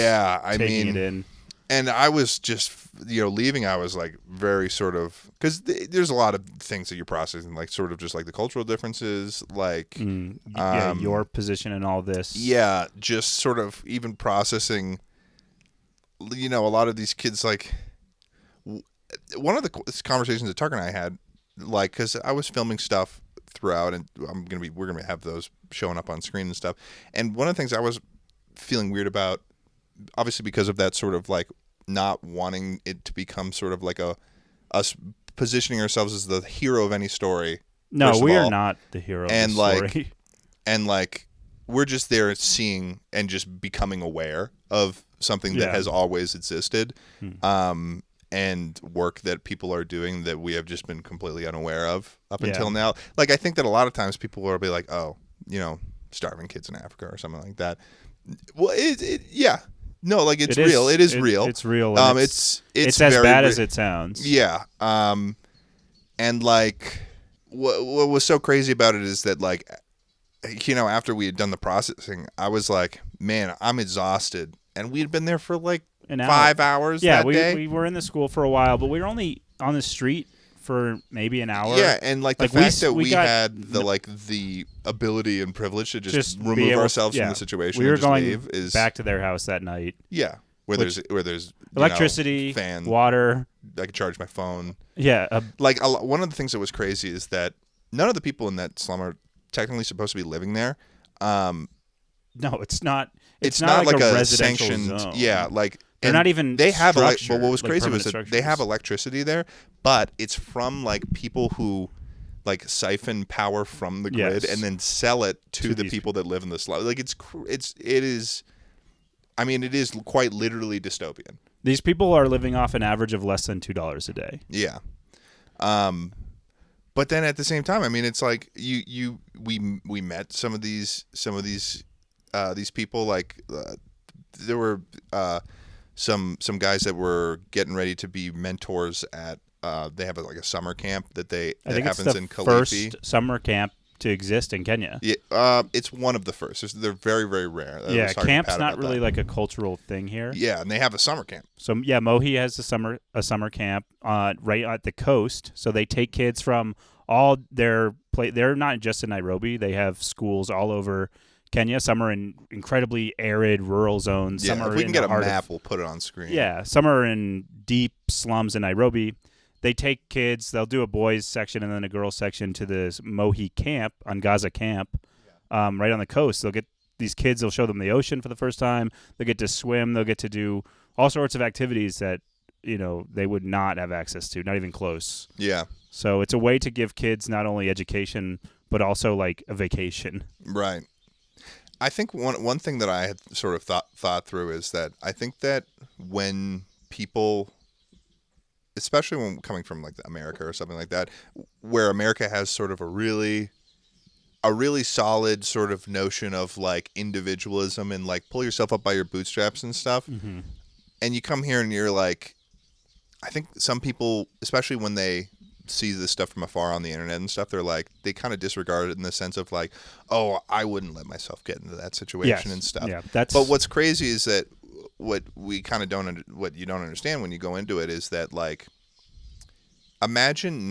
taking it in. And I was just, leaving, I was like very sort of, because there's a lot of things that you're processing, like sort of just like the cultural differences, like your position in all this. Yeah, just sort of even processing, a lot of these kids, like one of the conversations that Tucker and I had, like, because I was filming stuff throughout, and we're gonna have those showing up on screen and stuff. And one of the things I was feeling weird about, obviously because of that sort of like not wanting it to become sort of like us positioning ourselves as the hero of any story. No, we are not the hero of the story. And like we're just there seeing and just becoming aware of something that has always existed. And work that people are doing that we have just been completely unaware of up until now. Like, I think that a lot of times people will be like, oh, starving kids in Africa or something like that. Well, no, like it's real. It is real. It's real. It's as bad as it sounds. Yeah. And like what was so crazy about it is that, like, after we had done the processing, I was like, man, I'm exhausted. And we had been there for like 5 hours that day. We were in the school for a while, but we were only on the street for maybe an hour. Yeah, and like the fact that we had the ability and privilege to just remove ourselves from the situation. We were and going leave back to their house that night. Yeah, where there's electricity, fan, water. I could charge my phone. Yeah, one of the things that was crazy is that none of the people in that slum are technically supposed to be living there. No, it's not. It's not like a residential sanctioned zone. Yeah, like. They're not even. They have but what was crazy was that they have electricity there, but it's from like people who like siphon power from the grid and then sell it to the people that live in the slum. Like it is. I mean, it is quite literally dystopian. These people are living off an average of less than $2 a day. Yeah. But then at the same time, I mean, it's like we met some of these people. Like there were some guys that were getting ready to be mentors at. They have a summer camp that happens in Kilifi. First summer camp to exist in Kenya. Yeah, it's one of the first. They're very, very rare. Camp's not really like a cultural thing here. Yeah, and they have a summer camp. So MOHI has a summer camp right at the coast. So they take kids from all their They're not just in Nairobi. They have schools all over Kenya. Some are in incredibly arid rural zones. Yeah, some are if we can get a map, of, we'll put it on screen. Yeah, some are in deep slums in Nairobi. They take kids, they'll do a boys section and then a girls section to this MOHI camp, on Gaza camp, right on the coast. They'll get these kids, they'll show them the ocean for the first time. They'll get to swim. They'll get to do all sorts of activities that, they would not have access to, not even close. Yeah. So it's a way to give kids not only education, but also like a vacation. Right. I think one thing that I had sort of thought through is that I think that when people, especially when coming from like America or something like that, where America has sort of a really solid sort of notion of like individualism and like pull yourself up by your bootstraps and stuff. Mm-hmm. And you come here and you're like, I think some people, especially when they see this stuff from afar on the internet and stuff, they're like, they kind of disregard it in the sense of like, oh, I wouldn't let myself get into that situation and stuff. Yeah, but what's crazy is that what you don't understand when you go into it is that like imagine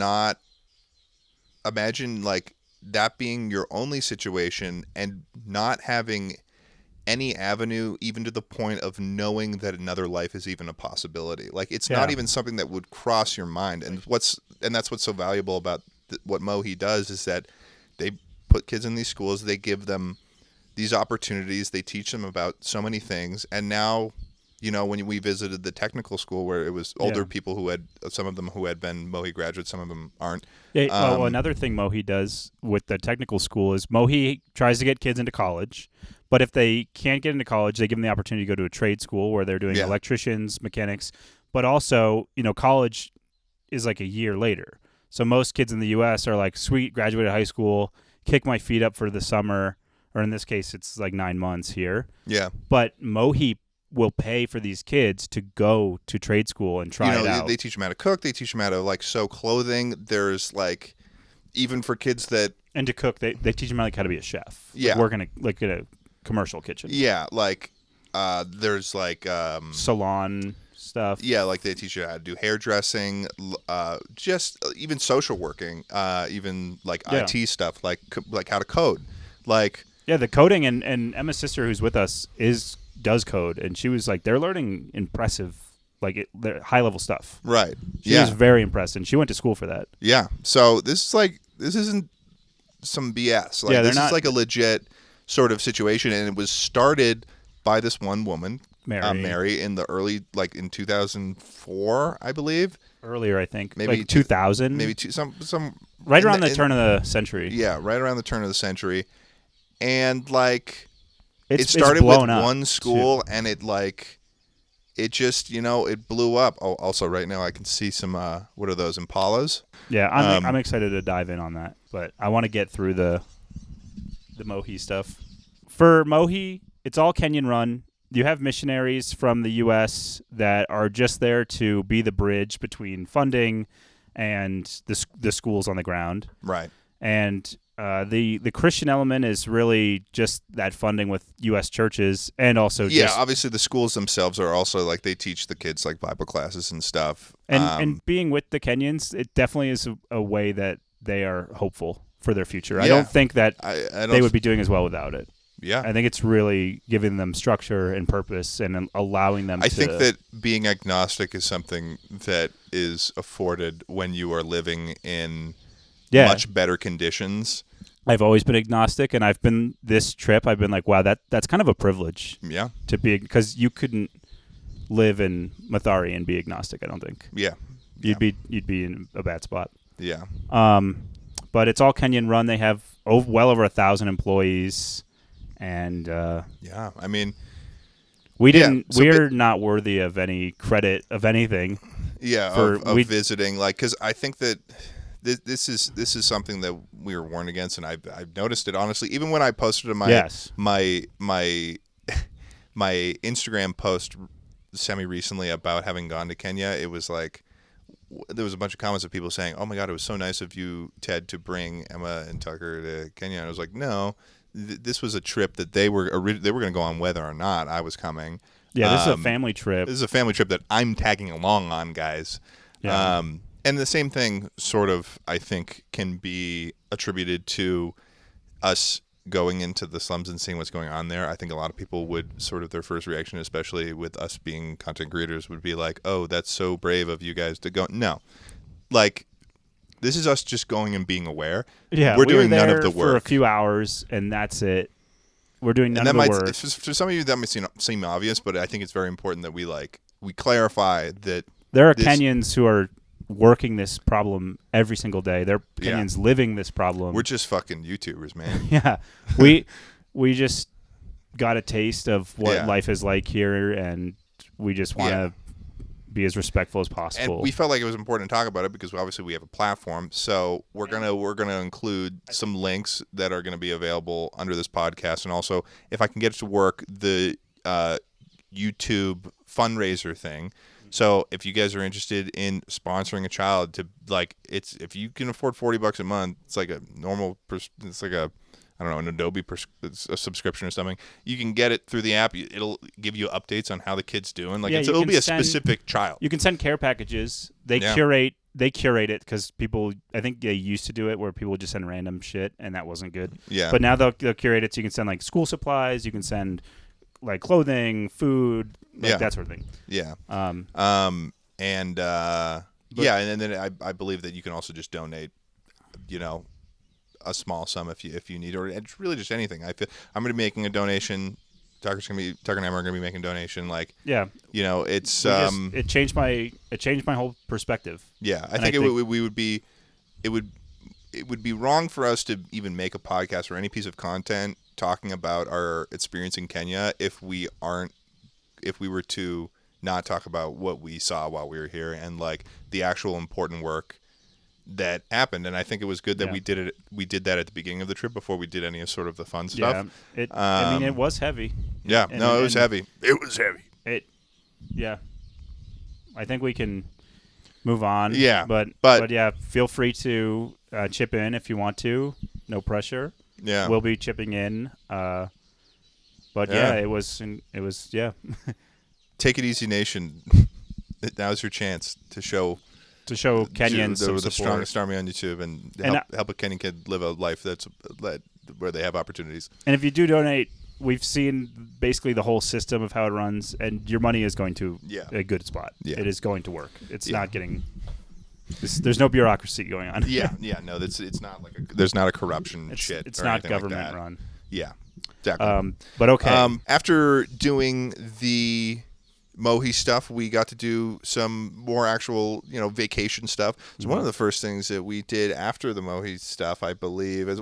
like that being your only situation and not having any avenue even to the point of knowing that another life is even a possibility. Like it's not even something that would cross your mind. And that's what's so valuable about what MOHI does is that they put kids in these schools, they give them these opportunities, they teach them about so many things. And now, when we visited the technical school where it was older people who had, some of them who had been MOHI graduates, some of them aren't. Yeah, well, another thing MOHI does with the technical school is MOHI tries to get kids into college, but if they can't get into college, they give them the opportunity to go to a trade school where they're doing electricians, mechanics, but also, college is like a year later. So most kids in the U.S. are like, sweet, graduated high school, kick my feet up for the summer, or in this case, it's like 9 months here. Yeah. But MOHI will pay for these kids to go to trade school and try it out. They teach them how to cook. They teach them how to like sew clothing. There's like, even for kids that and to cook, they teach them like how to be a chef. Yeah, like work in a commercial kitchen. Yeah, like there's like salon stuff. Yeah, like they teach you how to do hairdressing, just even social working, even like IT stuff, like how to code, like the coding and Emma's sister who's with us does code, and she was like, they're learning impressive, they're high level stuff. Right. She was very impressed, and she went to school for that. Yeah. So this isn't some BS. Like this is like a legit sort of situation, and it was started by this one woman, Mary, in the early, like in 2004, I believe. Earlier, I think, maybe 2000, maybe some right around the turn of the century. Yeah, right around the turn of the century, and like. It started with one school, and it just it blew up. Oh, also right now I can see some what are those, Impalas? Yeah, I'm excited to dive in on that, but I want to get through the MOHI stuff. For MOHI, it's all Kenyan run. You have missionaries from the U.S. that are just there to be the bridge between funding and the schools on the ground. Right. And the Christian element is really just that funding with U.S. churches, and also obviously the schools themselves are also like they teach the kids like Bible classes and stuff. And being with the Kenyans, it definitely is a way that they are hopeful for their future. I don't think that they would be doing as well without it. Yeah, I think it's really giving them structure and purpose and allowing them. I think that being agnostic is something that is afforded when you are living in much better conditions. I've always been agnostic, and I've been like, wow, that's kind of a privilege. Yeah. To be, because you couldn't live in Mathari and be agnostic, I don't think. Yeah. You'd be in a bad spot. Yeah. But it's all Kenyan run. They have well over 1,000 employees, and I mean, we're not worthy of any credit of anything. Yeah, of visiting, like, because I think that. This is something that we were warned against, and I've noticed it honestly. Even when I posted my Instagram post semi recently about having gone to Kenya, it was like there was a bunch of comments of people saying, "Oh my God, it was so nice of you, Ted, to bring Emma and Tucker to Kenya." And I was like, "No, this was a trip that they were going to go on whether or not I was coming." Yeah, this is a family trip. This is a family trip that I'm tagging along on, guys. Yeah. And the same thing sort of, I think, can be attributed to us going into the slums and seeing what's going on there. I think a lot of people would sort of, their first reaction, especially with us being content creators, would be like, oh, that's so brave of you guys to go. No. Like, this is us just going and being aware. Yeah, we're doing none of the work. For a few hours, and that's it. We're doing none of the work. For some of you, that might seem obvious, but I think it's very important that we clarify that there are Kenyans who are working this problem every single day. They're Kenyans living this problem. We're just fucking YouTubers, man. Yeah. We just got a taste of what life is like here, and we just want to be as respectful as possible. And we felt like it was important to talk about it because obviously we have a platform. So we're gonna include some links that are gonna be available under this podcast, and also if I can get it to work, the YouTube fundraiser thing. So if you guys are interested in sponsoring a child, to if you can afford $40 a month, it's like a normal, it's like a, I don't know, an Adobe a subscription or something. You can get it through the app. It'll give you updates on how the kid's doing. It'll be a specific child. You can send care packages. They curate they curate it because people. I think they used to do it where people would just send random shit, and that wasn't good. Yeah. But now they'll curate it so you can send like school supplies, you can send like clothing, food, like that sort of thing. Yeah. And then I believe that you can also just donate, a small sum if you need, or it's really just anything. I feel I'm going to be making a donation. Tucker and I are going to be making a donation. It's it changed my whole perspective. Yeah, I think it would be wrong for us to even make a podcast or any piece of content talking about our experience in Kenya if we were to not talk about what we saw while we were here and like the actual important work that happened. And I think it was good that we did that at the beginning of the trip before we did any of sort of the fun stuff. Yeah, it was heavy. Yeah, it was heavy. It was heavy. I think we can move on. Yeah, but yeah, feel free to chip in if you want to. No pressure. Yeah, we'll be chipping in. But it was. Take it easy, nation. Now's your chance to show Kenyans the strongest army on YouTube and help a Kenyan kid live a life where they have opportunities. And if you do donate, we've seen basically the whole system of how it runs, and your money is going to a good spot. Yeah. It is going to work. It's not getting. There's no bureaucracy going on. No, it's not like there's not a corruption shit. It's not government run. Yeah, exactly. But okay. After doing the MOHI stuff, we got to do some more actual, vacation stuff. So one of the first things that we did after the MOHI stuff, I believe, is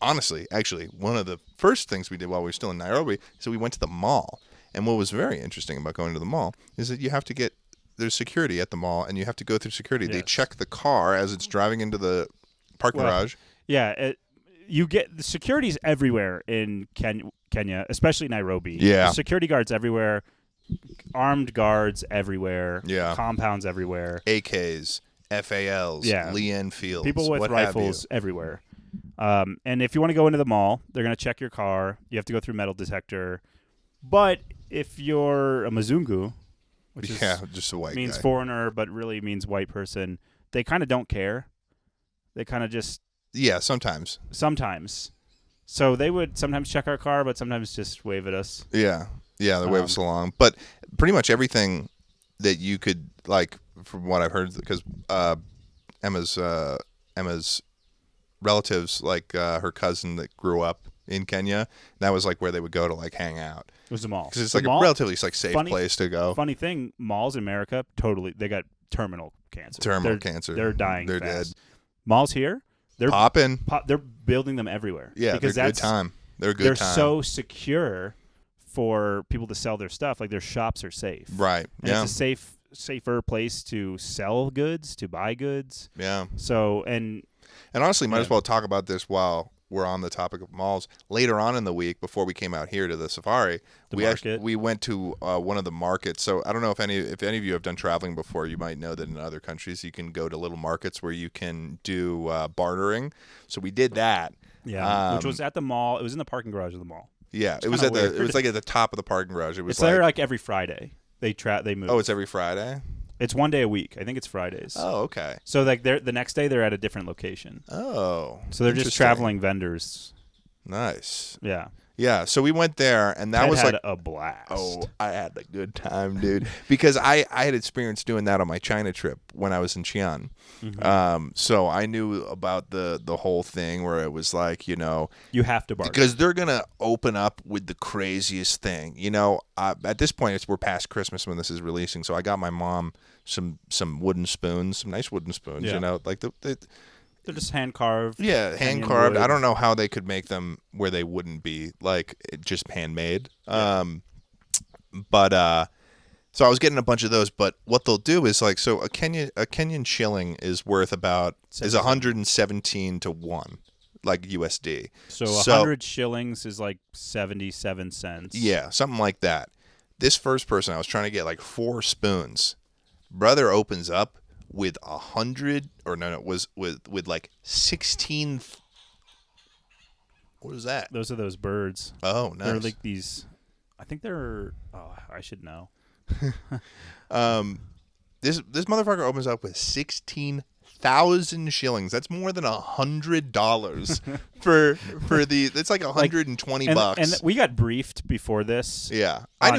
honestly, actually, one of the first things we did while we were still in Nairobi is that we went to the mall. And what was very interesting about going to the mall is that you have to there's security at the mall, and you have to go through security. Yes. They check the car as it's driving into the parking garage. Yeah, you get the security's everywhere in Kenya, especially Nairobi. Yeah, the security guards everywhere. Armed guards everywhere. Yeah. Compounds everywhere. AKs, FALs, Lee Enfields. People with rifles everywhere. And if you want to go into the mall, they're going to check your car. You have to go through metal detector. But if you're a Mzungu, which just a white means guy. Foreigner, but really means white person, they kind of don't care. They kind of just... Yeah, sometimes. So they would sometimes check our car, but sometimes just wave at us. Yeah. Yeah, they wave us along. But pretty much everything that you could, like, from what I've heard, because Emma's relatives, like her cousin that grew up in Kenya, that was like where they would go to like hang out. It was the mall. Because it's like a relatively safe place to go. Funny thing, malls in America, they got terminal cancer. Cancer. They're dying. They're fast. dead. Malls here, they're popping. They're building them everywhere. Yeah, because they're good time. They're so secure for people to sell their stuff. Like their shops are safe. Right. And it's a safer place to sell goods, to buy goods. Yeah. So and honestly, might as well talk about this while we're on the topic of malls. Later on in the week, before we came out here to the safari, we went to one of the markets. So I don't know if any of you have done traveling before. You might know that in other countries you can go to little markets where you can do bartering. So we did that. Yeah, which was at the mall. It was in the parking garage of the mall. Yeah, it was like at the top of the parking garage. It's there like every Friday. They move. Oh, it's every Friday? It's one day a week. I think it's Fridays. Oh, okay. So like the next day they're at a different location. Oh. So they're just traveling vendors. Nice. Yeah. Yeah, so we went there, and that Ted was had like a blast. Oh, I had a good time, dude. Because I had experienced doing that on my China trip when I was in Xi'an. Mm-hmm. So I knew about the whole thing where it was like, you have to bargain because they're gonna open up with the craziest thing. At this point, we're past Christmas when this is releasing, so I got my mom some wooden spoons, some nice wooden spoons. Yeah. Like they're just hand carved. Yeah, hand carved. I don't know how they could make them where they wouldn't be like just handmade. Yeah. So I was getting a bunch of those. But what they'll do is like, so a Kenyan shilling is worth about 117 to 1, like USD. So 100 shillings is like 77 cents. Yeah, something like that. This first person, I was trying to get like 4 spoons. Brother opens up with 100, or was with like 16. What is that? Those are those birds. Oh, nice. They're like these. I think they're. Oh, I should know. This motherfucker opens up with 16,000 shillings. That's more than $100 for the. It's like 120 bucks. And we got briefed before this. Yeah, I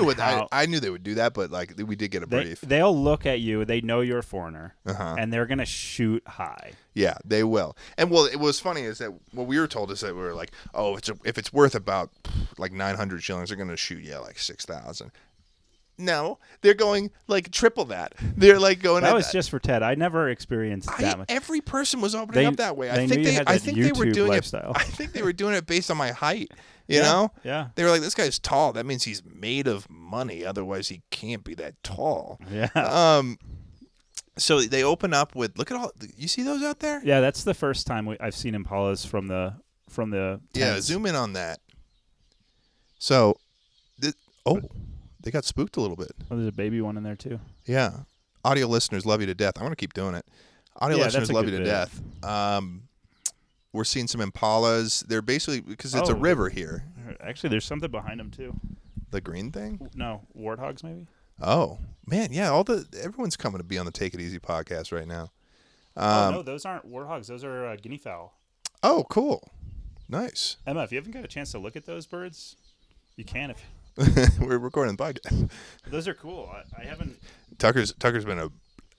knew they would do that, but like we did get a brief. They'll look at you. They know you're a foreigner, and they're gonna shoot high. Yeah, they will. And well, it was funny is that what we were told is that we were like, oh, if it's worth about like 900 shillings, they're gonna shoot you like 6,000. No, they're going like triple that. They're like going. That was just for Ted. I never experienced that much. Every person was opening up that way. I think they were doing lifestyle. it. I think they were doing it based on my height. You know? Yeah. They were like, this guy's tall. That means he's made of money. Otherwise, he can't be that tall. Yeah. So they open up with look at all. You see those out there? Yeah, that's the first time I've seen Impalas from the. Yeah, zoom in on that. So, they got spooked a little bit. Oh, there's a baby one in there too. Yeah. Audio listeners love you to death. I'm going to keep doing it. Audio listeners love you to death. We're seeing some Impalas. They're basically, because it's a river here. Actually, there's something behind them too. The green thing? No, warthogs maybe? Oh, man. Yeah, everyone's coming to be on the Take It Easy podcast right now. No, those aren't warthogs. Those are guinea fowl. Oh, cool. Nice. Emma, if you haven't got a chance to look at those birds, you can if we're recording the podcast. Those are cool. I haven't. Tucker's been a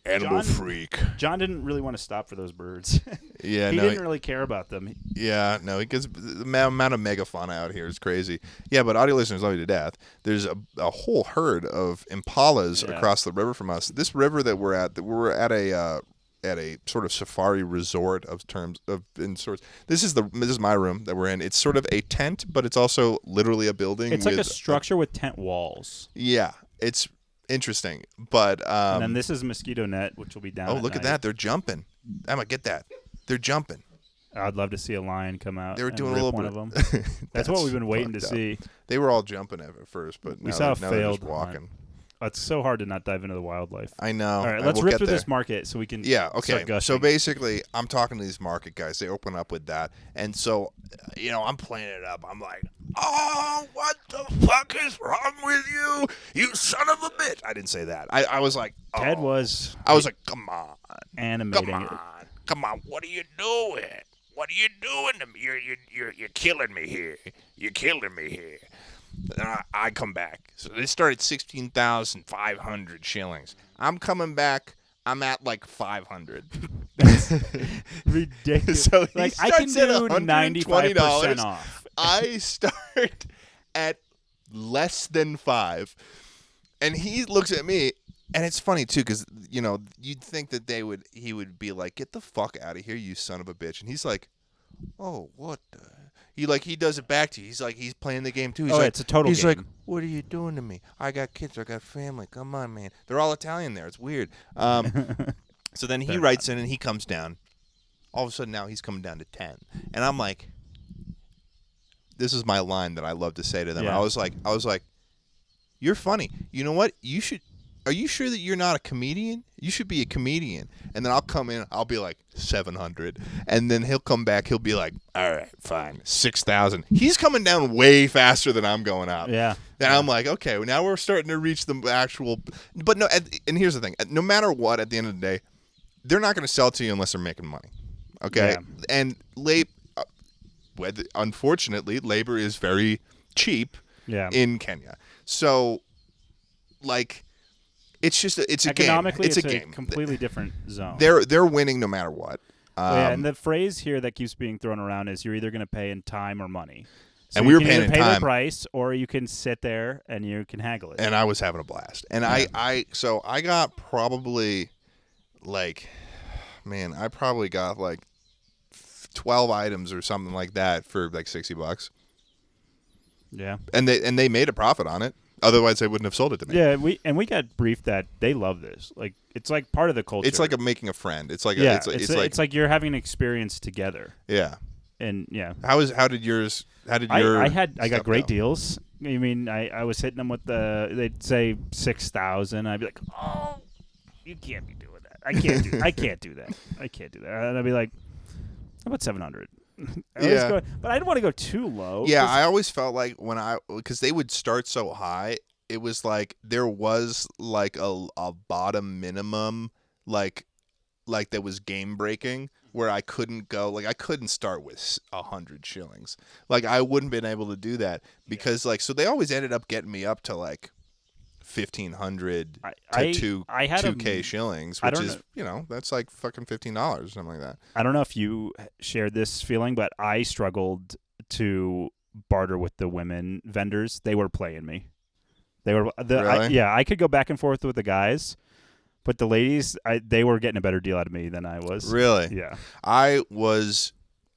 animal freak. John didn't really want to stop for those birds. Yeah, he didn't really care about them. Yeah, no, he gets the amount of megafauna out here is crazy. Yeah, but audio listeners love you to death. There's a whole herd of impalas across the river from us. This river that we're at a sort of safari resort in sorts. This is my room that we're in. It's sort of a tent, but it's also literally a building. It's like a structure with tent walls. Yeah, it's interesting, but and then this is mosquito net, which will be down. Oh, look at that! They're jumping. Emma, get that! They're jumping. I'd love to see a lion come out. They were doing a little bit of them. That's what we've been waiting to see. They were all jumping at first, but we saw a failed just walking. It's so hard to not dive into the wildlife. I know. All right, let's rip through this market so we can. Yeah. Okay. So basically, I'm talking to these market guys. They open up with that, and so, I'm playing it up. I'm like, "Oh, what the fuck is wrong with you, you son of a bitch!" I didn't say that. I was like, oh. Ted was. I was like, "Come on, animating. Come on, what are you doing? What are you doing to me? You're killing me here. You're killing me here." And I come back. So they started 16,500 shillings. I'm coming back. I'm at like 500. Ridiculous. So I can do $95% off. I start at less than 5. And he looks at me, and it's funny too, because you'd think that he would be like, "Get the fuck out of here, you son of a bitch." And he's like, "Oh, what the?" He does it back to you. He's playing the game too. He's like, it's a total game. He's like, "What are you doing to me? I got kids. I got family. Come on, man." They're all Italian there. It's weird. So then he writes in and he comes down. All of a sudden now he's coming down to 10. And I'm like, this is my line that I love to say to them. Yeah. I was like, "You're funny. You know what? Are you sure that you're not a comedian? You should be a comedian." And then I'll come in, I'll be like 700. And then he'll come back, he'll be like, "All right, fine, 6,000. He's coming down way faster than I'm going up. Yeah. And I'm like, okay, well, now we're starting to reach the actual. But no, and here's the thing. No matter what, at the end of the day, they're not going to sell it to you unless they're making money. Okay? Yeah. And unfortunately, labor is very cheap in Kenya. So, like, it's just it's a economically, game. It's a game. Completely different zone. They're winning no matter what. And the phrase here that keeps being thrown around is you're either going to pay in time or money. So and we were paying in time. You can either pay the price, or you can sit there and you can haggle it. And I was having a blast. And I got probably like, man, I probably got like 12 items or something like that for like $60. Yeah. And they made a profit on it. Otherwise, they wouldn't have sold it to me. Yeah, we got briefed that they love this. Like, it's like part of the culture. It's like making a friend. It's like it's like you're having an experience together. Yeah. And yeah. How did yours? I got great deals. I mean, I was hitting them with they'd say 6,000. I'd be like, "Oh, you can't be doing that. I can't do that. I can't do that." And I'd be like, "How about 700?" But I didn't want to go too low. Yeah, I always felt like because they would start so high, it was like there was like a bottom minimum like that was game breaking where I couldn't go, like I couldn't start with 100 shillings. Like I wouldn't been able to do that because like, so they always ended up getting me up to like 1,500 to 2K shillings, which is, you know, that's like fucking $15 or something like that. I don't know if you shared this feeling, but I struggled to barter with the women vendors. They were playing me. They were really? I could go back and forth with the guys, but the ladies, they were getting a better deal out of me than I was. Really? Yeah. I was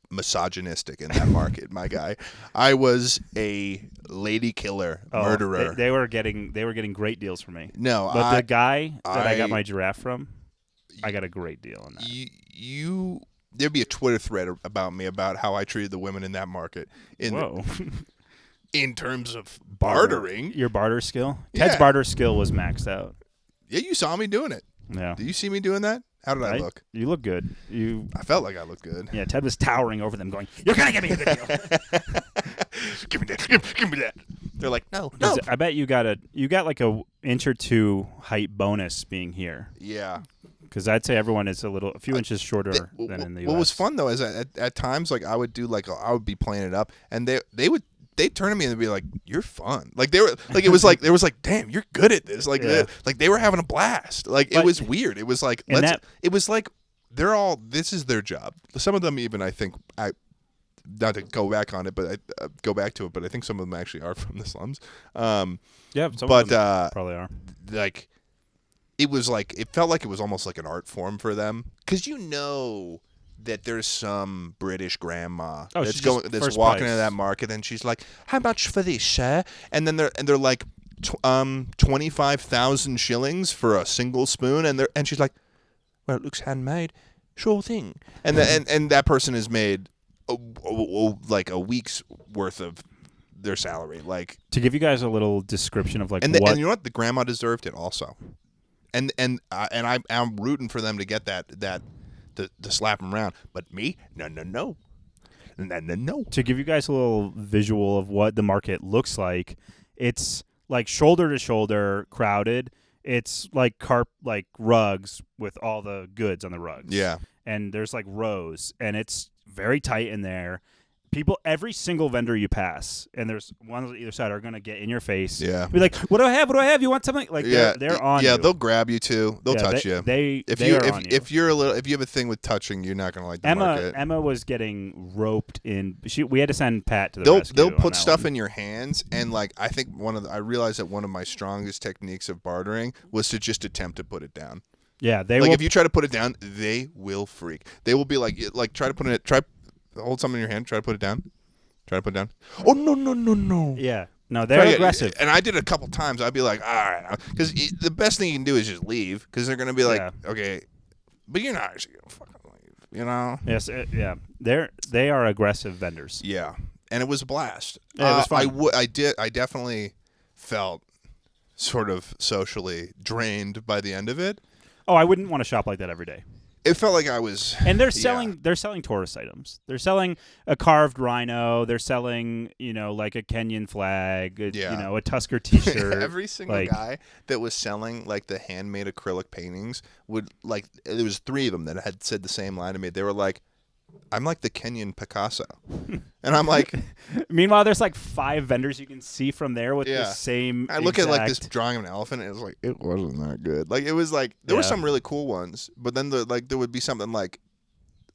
misogynistic in that market, my guy. I was a lady killer, murderer. They were getting great deals from me. No, but the guy that I got my giraffe from, I got a great deal on that. There'd be a Twitter thread about me about how I treated the women in that market. In terms of bartering. Your barter skill? Yeah. Ted's barter skill was maxed out. Yeah, you saw me doing it. Yeah. Did you see me doing that? How did I look? You look good. I felt like I looked good. Yeah, Ted was towering over them going, "You're going to give me a good deal." Give me that. Give me that. They're like, no. I bet you got like a inch or two height bonus being here. Yeah. Because I'd say everyone is a few inches shorter than in the U.S. What was fun though is at times like I would do like I would be playing it up and they'd turn to me and they'd be like, "You're fun." Like they were like it was like there was like, "Damn, you're good at this." Like like they were having a blast. Like it was weird. It was like it was like this is their job. Some of them even I think not to go back on it, but I go back to it. But I think some of them actually are from the slums. Yeah, some of them probably are. Like it was like it felt like it was almost like an art form for them because that there's some British grandma that's walking into that market and she's like, "How much for this, sir?" And then they're like, 25,000 shillings for a single spoon, and she's like, "Well, it looks handmade, sure thing." And and that person has made like a week's worth of their salary. Like to give you guys a little description of like and you know what, the grandma deserved it also, and I'm rooting for them to get that. To slap them around, but me, no. To give you guys a little visual of what the market looks like, it's like shoulder to shoulder, crowded. It's like rugs with all the goods on the rugs. Yeah, and there's like rows, and it's very tight in there. People, every single vendor you pass, and there's one on either side, are going to get in your face. Yeah. Be like, what do I have? What do I have? You want something? Like, they're on you. Yeah, they'll grab you too. They'll touch you. If you have a thing with touching, you're not going to like the market. Emma was getting roped in. We had to send Pat to the rescue. They'll put stuff in your hands, and like I think I realized that one of my strongest techniques of bartering was to just attempt to put it down. Yeah, if you try to put it down, they will freak. They will be like try to put it. Hold something in your hand. Try to put it down. Oh, no. Yeah. No, they're aggressive. And I did it a couple times. I'd be like, all right. Because the best thing you can do is just leave. Because they're going to be like, okay. But you're not actually going to fucking leave. You know? Yes. Yeah. They are aggressive vendors. Yeah. And it was a blast. Yeah, it was fun. I definitely felt sort of socially drained by the end of it. Oh, I wouldn't want to shop like that every day. It felt like I was, and they're selling tourist items. They're selling a carved rhino. They're selling, like a Kenyan flag. A Tusker T-shirt. Every single guy that was selling like the handmade acrylic paintings would like. There was 3 of them that had said the same line to me. They were like, "I'm like the Kenyan Picasso," and I'm like. Meanwhile, there's like 5 vendors you can see from there with the same. I look at like this drawing of an elephant, and it was like it wasn't that good. Like it was like there were some really cool ones, but then there would be something like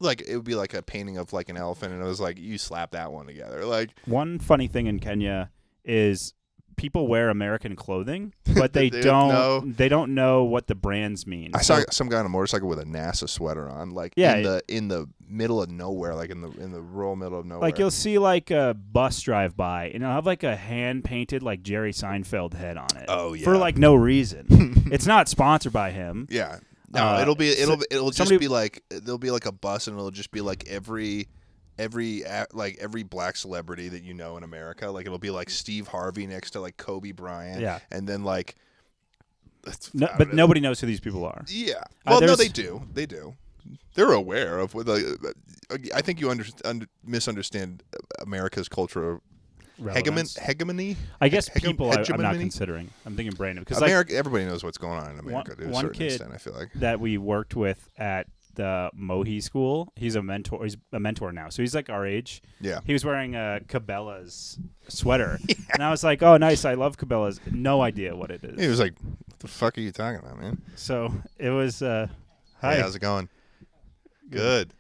it would be like a painting of like an elephant, and it was like you slap that one together. Like one funny thing in Kenya is people wear American clothing, but they don't know what the brands mean. I saw some guy on a motorcycle with a NASA sweater on, like in the middle of nowhere, like in the rural middle of nowhere. Like you'll see like a bus drive by, and it'll have like a hand painted like Jerry Seinfeld head on it. Oh yeah, for like no reason. It's not sponsored by him. Yeah, no, it'll just be like there'll be like a bus, and it'll just be like every black celebrity that you know in America, like it'll be like Steve Harvey next to like Kobe Bryant, and then like, but nobody knows who these people are. Yeah, well, no, they do. They're aware of what. I think you misunderstand America's culture hegemony. I guess people I'm not considering. I'm thinking Brandon because America. Everybody knows what's going on in America to a certain kid extent. I feel like that we worked with at the MOHI school. He's a mentor. He's a mentor now, so he's like our age. Yeah. He was wearing a Cabela's sweater, and I was like, "Oh, nice! I love Cabela's." No idea what it is. He was like, "What the fuck are you talking about, man?" So it was. Hi, hey, how's it going? Good.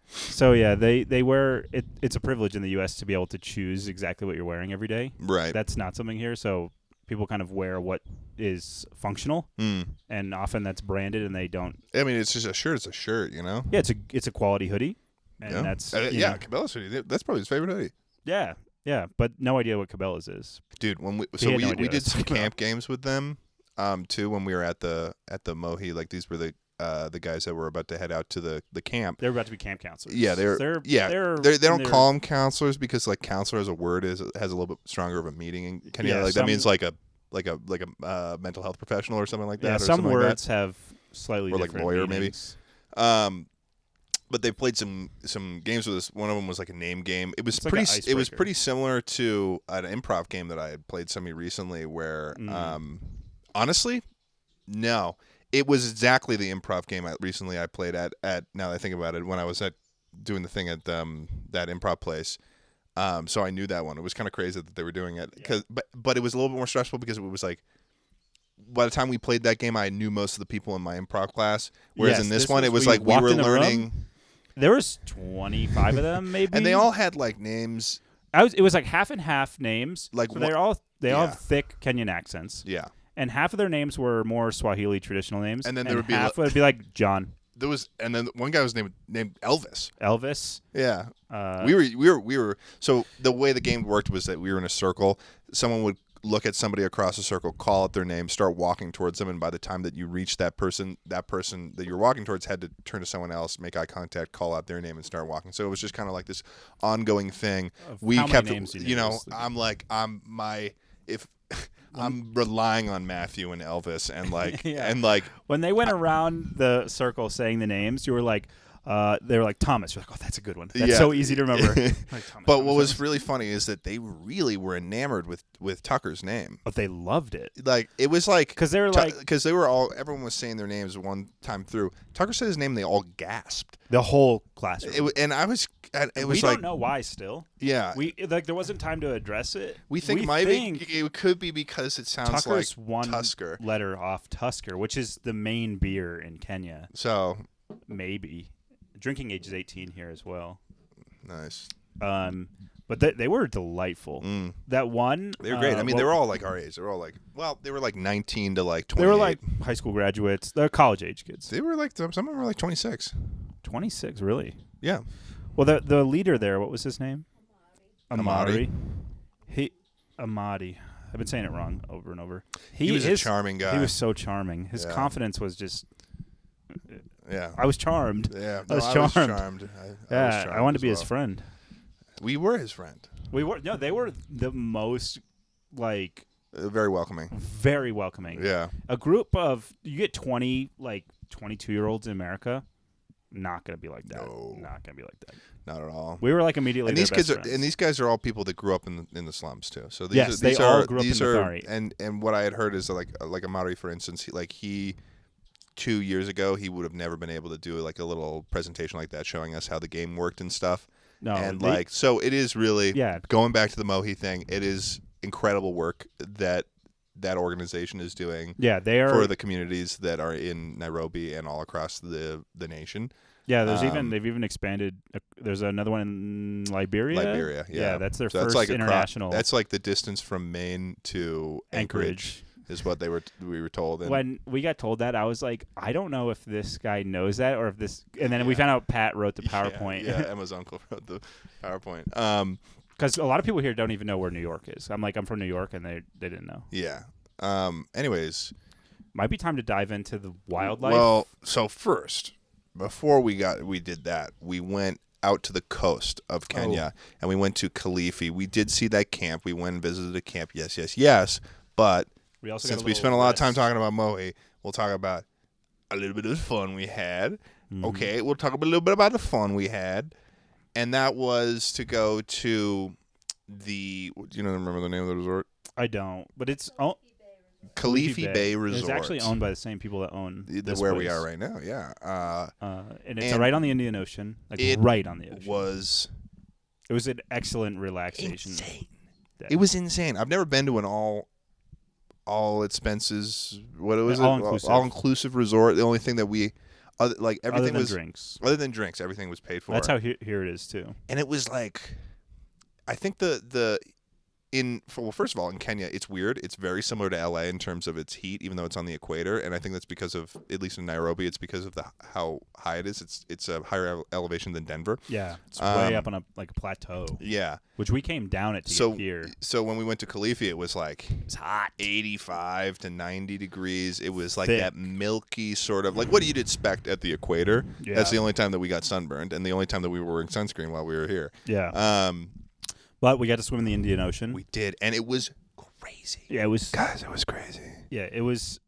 So yeah, they wear it. It's a privilege in the U.S. to be able to choose exactly what you're wearing every day. Right. That's not something here. So people kind of wear what is functional, and often that's branded, and they don't. I mean, it's just a shirt. It's a shirt, you know. Yeah, it's a quality hoodie, and that's Cabela's hoodie. That's probably his favorite hoodie. Yeah, but no idea what Cabela's is. Dude, when we did some camp games with them, too. When we were at the MOHI, like these were the guys that were about to head out to the camp. They're about to be camp counselors. Yeah, they don't call them counselors because like counselor as a word has a little bit stronger of a meaning in Kenya. Like that means like a mental health professional or something like that. Yeah, or some something words like have slightly or different like lawyer meanings. maybe. But they played some games with us. One of them was like a name game. It was pretty similar to an improv game that I had played semi recently. Where honestly, no. It was exactly the improv game I played at now that I think about it, when I was doing the thing at that improv place. So I knew that one. It was kind of crazy that they were doing it, but it was a little bit more stressful because it was like by the time we played that game, I knew most of the people in my improv class. Whereas in this one, it was like we were learning. There was 25 of them, maybe, and they all had like names. It was like half and half names. Like so they all have thick Kenyan accents. Yeah. And half of their names were more Swahili traditional names, and then there would be half would be like John. There was, and then one guy was named Elvis. Elvis. Yeah. We were. So the way the game worked was that we were in a circle. Someone would look at somebody across the circle, call out their name, start walking towards them, and by the time that you reached that person that you're walking towards had to turn to someone else, make eye contact, call out their name, and start walking. So it was just kind of like this ongoing thing. We kept, I'm relying on Matthew and Elvis and like and like when they went around the circle saying the names, you were like they were like Thomas. You're like, oh, that's a good one. That's so easy to remember. Like, but what was really funny is that they really were enamored with Tucker's name. But they loved it. Like it was like because they were everyone was saying their names one time through. Tucker said his name, and they all gasped. The whole classroom. We don't know why still. Yeah. There wasn't time to address it. We think it could be because it sounds Tucker's like one Tusker. Letter off Tusker, which is the main beer in Kenya. So maybe. Drinking age is 18 here as well. Nice. But they were delightful. That one. They were great. I mean, they were all like our age. They were all like, they were like 19 to like 28. They were like high school graduates. They're college age kids. They were like, some of them were like 26. 26, really? Yeah. Well, the leader there, what was his name? Amadi. Amadi. I've been saying it wrong over and over. He was a charming guy. He was so charming. His confidence was just. Yeah. I was charmed. Yeah. I was charmed. I wanted to be his friend. We were his friend. We were. No, they were the most like. Very welcoming. Very welcoming. Yeah. A group of you get 20 like 22-year-olds in America. Not gonna be like that. No. Not gonna be like that. Not at all. We were like immediately. And these guys are all people that grew up in the slums too. So these all grew up in Mathari. And what I had heard is that like Amari, for instance, he 2 years ago he would have never been able to do like a little presentation like that showing us how the game worked and stuff. No. And so it is really going back to the MOHI thing. It is incredible work that organization is doing. Yeah, they are for the communities that are in Nairobi and all across the nation. Yeah, they've even expanded. There's another one in Liberia. Liberia, yeah, that's their first international. That's like the distance from Maine to Anchorage. Is what we were told. And when we got told that, I was like, I don't know if this guy knows that or if this. And then we found out Pat wrote the PowerPoint. Yeah, Emma's uncle wrote the PowerPoint. Because a lot of people here don't even know where New York is. I'm from New York, and they didn't know. Yeah. Anyways, might be time to dive into the wildlife. Well, so first, before we did that, we went out to the coast of Kenya, and we went to Kilifi. We did see that camp. We went and visited a camp. Yes. But since we spent a lot of time talking about MOHI, we'll talk about a little bit of the fun we had. Mm-hmm. Okay, we'll talk a little bit about the fun we had, and that was to go to do you remember the name of the resort? I don't, but it's Khalifi Bay Resort. It's actually owned by the same people that own this where place. we are right now. Yeah, and it's right on the Indian Ocean, right on the ocean. It was an excellent relaxation. Insane. It was insane. I've never been to an all expenses. What was it? All inclusive resort. The only thing that everything was drinks. Other than drinks, everything was paid for. That's how here it is too. And it was like, I think first of all, in Kenya, it's weird. It's very similar to LA in terms of its heat, even though it's on the equator. And I think that's because of, at least in Nairobi, it's because of how high it is. It's a higher elevation than Denver. Yeah, it's way up on a plateau. Yeah, which we came down it to get here. So when we went to Khalifi, it was like it's hot, 85 to 90 degrees. It was like that milky sort of like what you'd expect at the equator. Yeah. That's the only time that we got sunburned, and the only time that we were wearing sunscreen while we were here. Yeah. But we got to swim in the Indian Ocean. We did, and it was crazy. Yeah, it was. Guys, it was crazy. Yeah, it was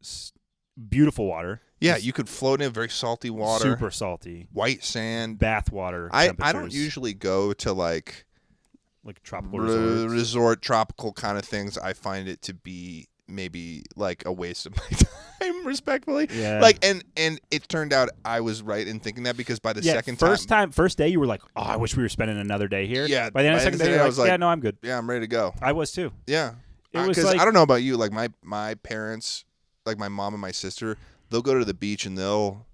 beautiful water. Yeah, you could float in very salty water. Super salty. White sand. Bath water. I don't usually go to like tropical resort tropical kind of things. I find it to be maybe like a waste of my time, respectfully. Yeah. Like and it turned out I was right in thinking that, because by the first day you were like, oh, I wish we were spending another day here. Yeah. By the end of the second day, I was like, yeah, no, I'm good. Yeah, I'm ready to go. I was too. Yeah. It was because I don't know about you, like my parents, like my mom and my sister, they'll go to the beach and they'll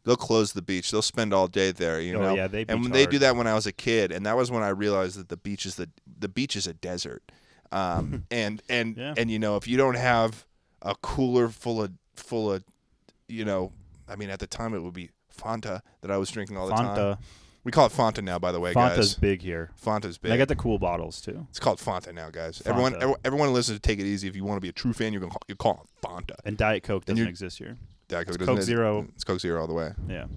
close the beach. They'll spend all day there, know. Yeah, they do that when I was a kid, and that was when I realized that the beach is a desert. And if you don't have a cooler full of I mean, at the time it would be Fanta that I was drinking all the time. We call it Fanta now, by the way, guys. Fanta's big here. Fanta's big. And I got the cool bottles too. It's called Fanta now, guys. Fanta. Everyone listens to Take It Easy. If you want to be a true fan, you call it Fanta. And Diet Coke doesn't exist here. Diet Coke doesn't. Coke Zero. It's Coke Zero all the way. Yeah.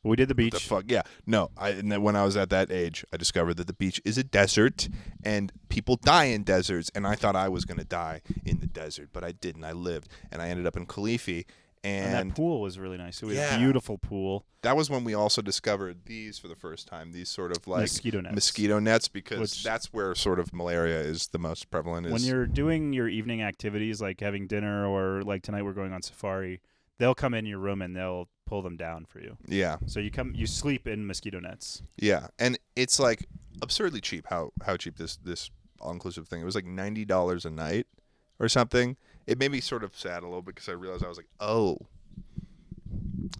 We did the beach. The fuck? Yeah. No. And then when I was at that age, I discovered that the beach is a desert, and people die in deserts. And I thought I was going to die in the desert, but I didn't. I lived, and I ended up in Khalifi. And that pool was really nice. It was a beautiful pool. That was when we also discovered these for the first time. These sort of like mosquito nets, because that's where sort of malaria is the most prevalent. When you're doing your evening activities, like having dinner, or like tonight we're going on safari, they'll come in your room and they'll pull them down for you. Yeah. So you sleep in mosquito nets. Yeah, and it's like absurdly cheap. How cheap this all-inclusive thing. It was like $90 a night or something. It made me sort of sad a little bit, because I realized I was like, oh,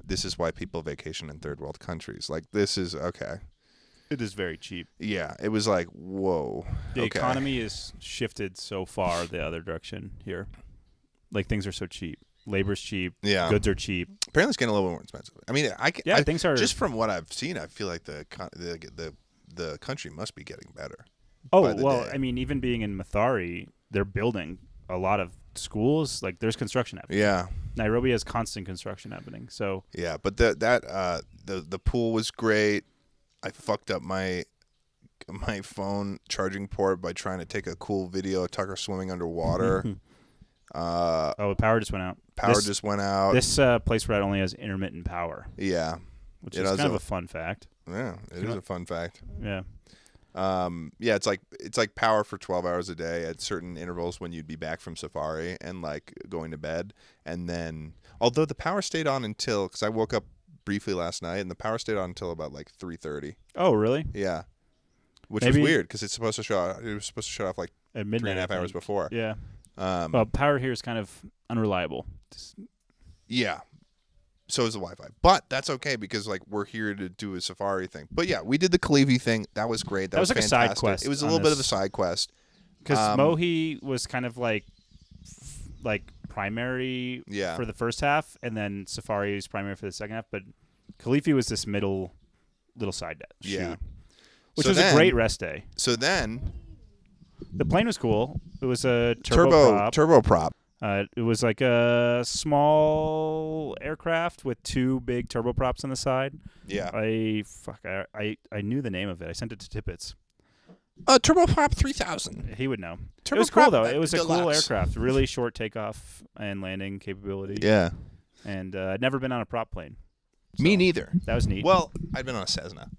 this is why people vacation in third world countries. Like, this is okay. It is very cheap. Yeah, it was like, whoa. The economy is shifted so far the other direction here. Like, things are so cheap. Labor's cheap. Yeah. Goods are cheap. Apparently, it's getting a little bit more expensive. I mean, things are. Just from what I've seen, I feel like the country must be getting better. Oh, well, I mean, even being in Mathare, they're building a lot of schools. Like, there's construction happening. Yeah. Nairobi has constant construction happening. So yeah, but the pool was great. I fucked up my phone charging port by trying to take a cool video of Tucker swimming underwater. The power just went out. Just went out. This place we're at only has intermittent power. Yeah. Which is kind of a fun fact. Yeah, it is a fun fact. Yeah. Yeah, it's like power for 12 hours a day at certain intervals when you'd be back from safari and like going to bed. And then, although the power stayed on until, because I woke up briefly last night, and the power stayed on until about like 3:30. Oh, really? Yeah. Which was weird, because it's supposed to shut off. It was supposed to shut off like at midnight, 3.5 hours before. Yeah. Well, power here is kind of unreliable. Yeah. So is the Wi-Fi. But that's okay, because like we're here to do a safari thing. But yeah, we did the Khalifi thing. That was great. That was like fantastic. A side quest. It was a little bit of a side quest. Because MOHI was kind of like primary for the first half, and then safari was primary for the second half. But Khalifi was this middle little side shoot. Yeah. Which was a great rest day. So then the plane was cool. It was a turboprop. It was like a small aircraft with two big turboprops on the side. Yeah. I knew the name of it. I sent it to Tippets. Turboprop 3000. He would know. It was cool, though. It was a cool aircraft. Really short takeoff and landing capability. Yeah. And I'd never been on a prop plane. So me neither. That was neat. Well, I'd been on a Cessna.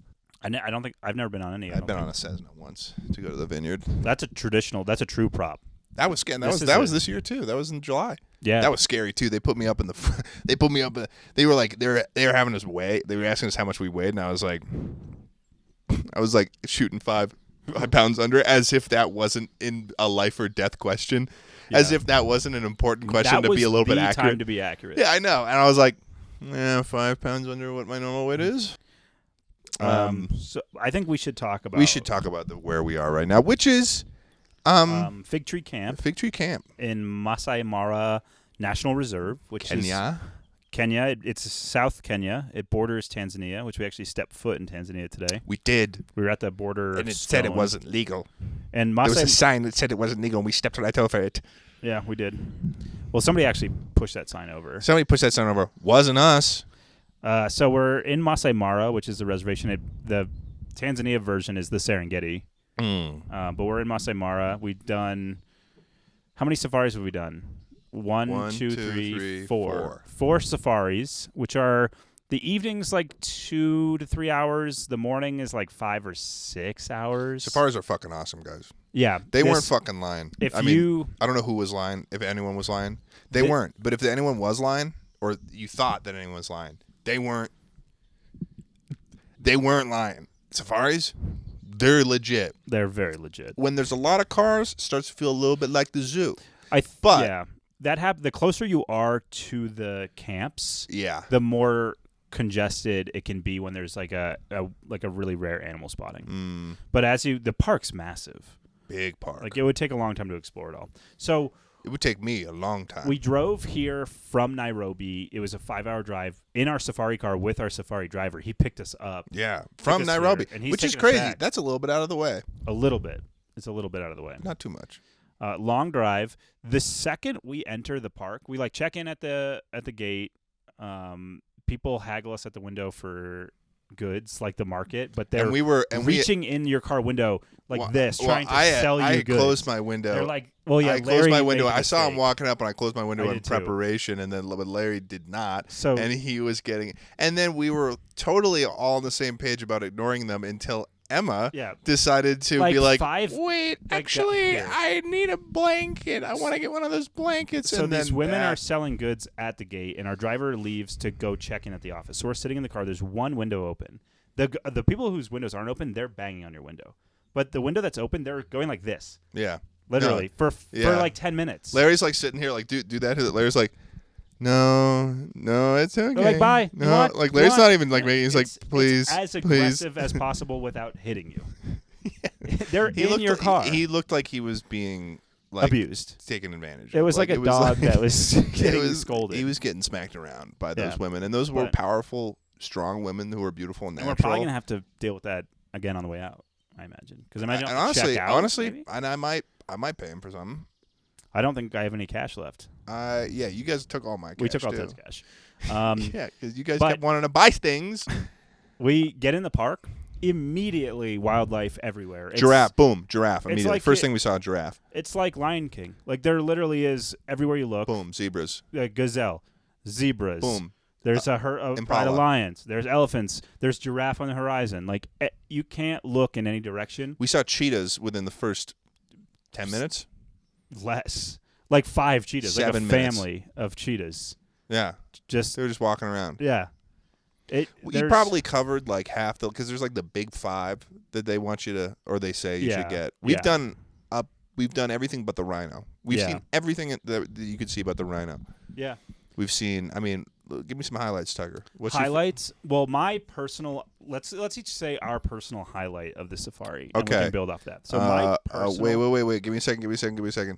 I don't think I've never been on any. I've been on a Cessna once to go to the vineyard. That's a traditional. That's a true prop. That was scary. That was this year too. That was in July. Yeah, that was scary too. They put me up in the. They put me up. They were like they were having us weigh. They were asking us how much we weighed, and I was like shooting 5 pounds under, as if that wasn't in a life or death question, as if that wasn't an important question to be a little bit accurate. Time to be accurate. Yeah, I know. And I was like, 5 pounds under what my normal weight is. So I think we should talk about. Where we are right now, which is Fig Tree Camp. Fig Tree Camp in Masai Mara National Reserve, which is Kenya. It's South Kenya. It borders Tanzania, which we actually stepped foot in Tanzania today. We did. We were at the border, and it said it wasn't legal. And there was a sign that said it wasn't legal, and we stepped right over it. Yeah, we did. Well, somebody actually pushed that sign over. Wasn't us. So we're in Masai Mara, which is the reservation. The Tanzania version is the Serengeti. But we're in Masai Mara. We've done... How many safaris have we done? One, two, three, four. 4 safaris, which are... The evening's like 2 to 3 hours. The morning is like 5 or 6 hours. Safaris are fucking awesome, guys. Yeah. They weren't fucking lying. I don't know who was lying, if anyone was lying. They weren't. But if anyone was lying, or you thought that anyone was lying, they weren't lying. Safaris, they're legit. They're very legit. When there's a lot of cars, it starts to feel a little bit like the zoo. The closer you are to the camps, the more congested it can be when there's like a really rare animal spotting. But the park's massive. Big park. Like it would take a long time to explore it all. So it would take me a long time. We drove here from Nairobi. It was a 5-hour drive in our safari car with our safari driver. He picked us up. Yeah, from Nairobi, which is crazy. That's a little bit out of the way. A little bit. It's a little bit out of the way. Not too much. Long drive. The second we enter the park, we check in at the gate. People haggle us at the window for goods, like the market, but they're reaching in your car window trying to sell you goods. I closed my window. They're like, I closed my window. I saw him walking up, and I closed my window in preparation, and then but Larry did not. And he was getting, and then we were totally all on the same page about ignoring them until Emma decided to be like, wait, actually, I need a blanket. I want to get one of those blankets. So these women are selling goods at the gate, and our driver leaves to go check in at the office. So we're sitting in the car. There's one window open. The people whose windows aren't open, they're banging on your window. But the window that's open, they're going like this. Yeah. Literally. For like 10 minutes. Larry's like sitting here like, do that. Larry's like, no, it's okay. They're like, bye. No, Larry's not even like making. He's like, please, it's as aggressive as possible without hitting you. They're in your car. He looked like he was being abused, taken advantage. It was like a dog that was getting scolded. He was getting smacked around by those women, and those were powerful, strong women who were beautiful and natural. And we're probably gonna have to deal with that again on the way out, I imagine. Because honestly, and I might pay him for something. I don't think I have any cash left. Yeah, you guys took all my cash. We took all Ted's cash. Yeah, because you guys kept wanting to buy things. We get in the park. Immediately, wildlife everywhere. Giraffe, boom, giraffe. Immediately, first thing we saw, giraffe. It's like Lion King. Like there literally is everywhere you look. Boom, zebras. Gazelle, zebras. Boom. There's a pride of lions. There's elephants. There's giraffe on the horizon. Like you can't look in any direction. We saw cheetahs within the first 10 minutes. Less, like 5 cheetahs, 7 like a family of cheetahs. Yeah, they're just walking around. Yeah. We probably covered like half because there's like the big 5 that they want you to, or they say you should get. We've done everything but the rhino. We've seen everything that you could see but the rhino. Yeah. We've seen. I mean, give me some highlights, Tucker. What's highlights? Well, my personal. Let's each say our personal highlight of the safari. And we can build off that. So my personal. Wait. Give me a second.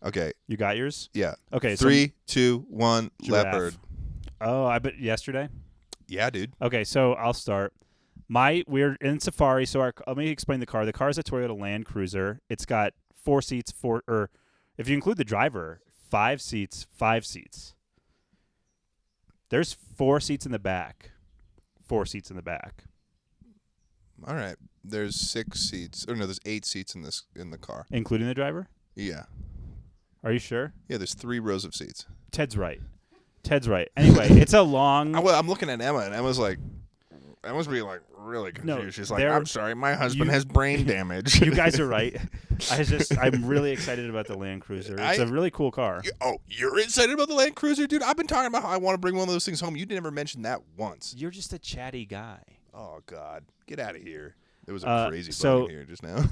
Okay. You got yours? Yeah. Okay. 3, 2, 1. Giraffe. Leopard. Oh, I bet yesterday. Yeah, dude. Okay, so I'll start. We're in safari. So let me explain the car. The car is a Toyota Land Cruiser. It's got 4 seats, or if you include the driver, 5 seats, 5 seats. There's 4 seats in the back. 4 seats in the back. All right. There's 6 seats. Or no, there's 8 seats in the car, including the driver. Yeah. Are you sure? Yeah. There's 3 rows of seats. Ted's right. Anyway, it's a long. I'm looking at Emma, and Emma's like, like really confused. No, She's like, I'm sorry, my husband has brain damage. You guys are right. I'm really excited about the Land Cruiser. It's a really cool car. You're excited about the Land Cruiser, dude? I've been talking about how I want to bring one of those things home. You never mentioned that once. You're just a chatty guy. Oh God, get out of here. There was a crazy bug here just now.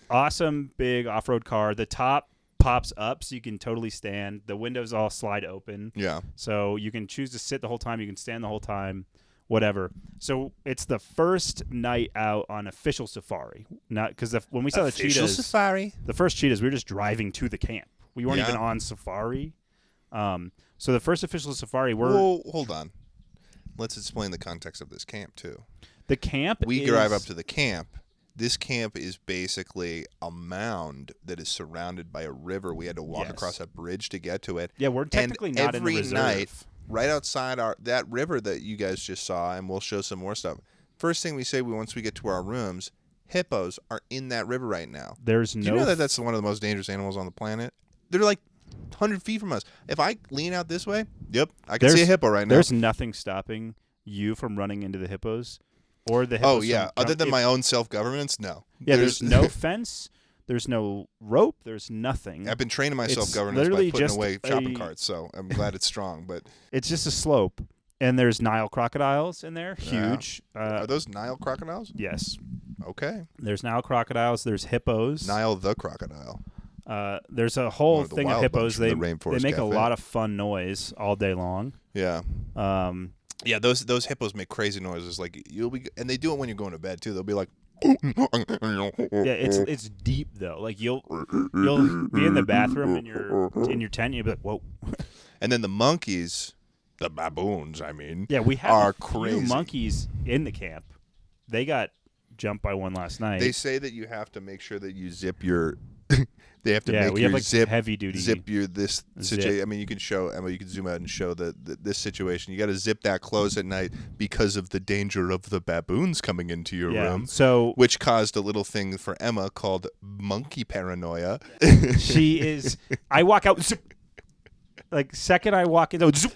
Awesome big off-road car. The top pops up so you can totally stand. The windows all slide open. Yeah. So you can choose to sit the whole time. You can stand the whole time. Whatever. So it's the first night out on official safari. Not because when we saw the cheetahs, safari. The first cheetahs, we were just driving to the camp. We weren't even on safari. So the first official safari, hold on. Let's explain the context of this camp too. The camp. We drive up to the camp. This camp is basically a mound that is surrounded by a river. We had to walk across a bridge to get to it. Yeah, we're technically not in the reserve. Every night, right outside that river that you guys just saw, and we'll show some more stuff. First thing we say once we get to our rooms, hippos are in that river right now. Do you know that that's one of the most dangerous animals on the planet? They're like 100 feet from us. If I lean out this way, I can see a hippo right now. There's nothing stopping you from running into the hippos. Or the hippos. Oh, yeah. Other than my own self-governance, no. Yeah, there's no fence. There's no rope. There's nothing. I've been training my self-governance by putting away shopping carts, so I'm glad it's strong. But it's just a slope, and there's Nile crocodiles in there, huge. Are those Nile crocodiles? Yes. Okay. There's Nile crocodiles. There's hippos. Nile the crocodile. There's a whole thing of hippos. They make Cafe. A lot of fun noise all day long. Yeah. Yeah, those hippos make crazy noises. Like and they do it when you're going to bed too. They'll be like, yeah, it's deep though. Like you'll be in the bathroom in your tent, and you'll be like, whoa. And then the monkeys, the baboons, we have crazy. Few monkeys in the camp. They got jumped by one last night. They say that you have to make sure that you zip your. They have to make we your have like zip heavy duty. Zip your this situation. You can show Emma. You can zoom out and show this situation. You got to zip that close at night because of the danger of the baboons coming into your room. So which caused a little thing for Emma called monkey paranoia. She is. I walk out. Zip, like second I walk in. Zip,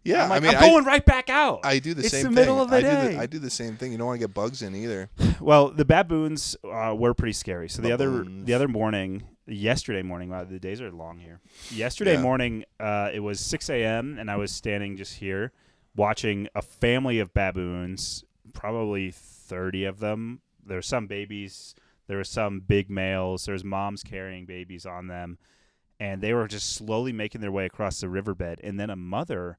yeah, I'm going right back out. I do the same thing. It's the middle of the day. I do the same thing. You don't want to get bugs in either. Well, the baboons were pretty scary. So the other morning. Yesterday morning, wow, the days are long here. Yesterday morning, it was 6 a.m., and I was standing just here watching a family of baboons, probably 30 of them. There's some babies. There were some big males. There's moms carrying babies on them, and they were just slowly making their way across the riverbed. And then a mother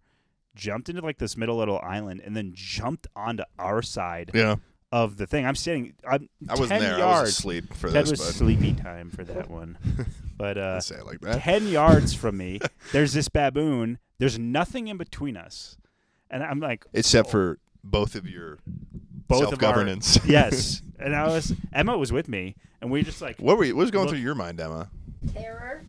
jumped into like this middle little island and then jumped onto our side. Yeah. Of the thing. I wasn't there. Yards. I was asleep for Ted this. Was sleepy time for that one. But say it like that. 10 yards from me, there's this baboon. There's nothing in between us. And I'm like... Except for both of your self-governance. Yes. And Emma was with me, and we just like... What was going through your mind, Emma?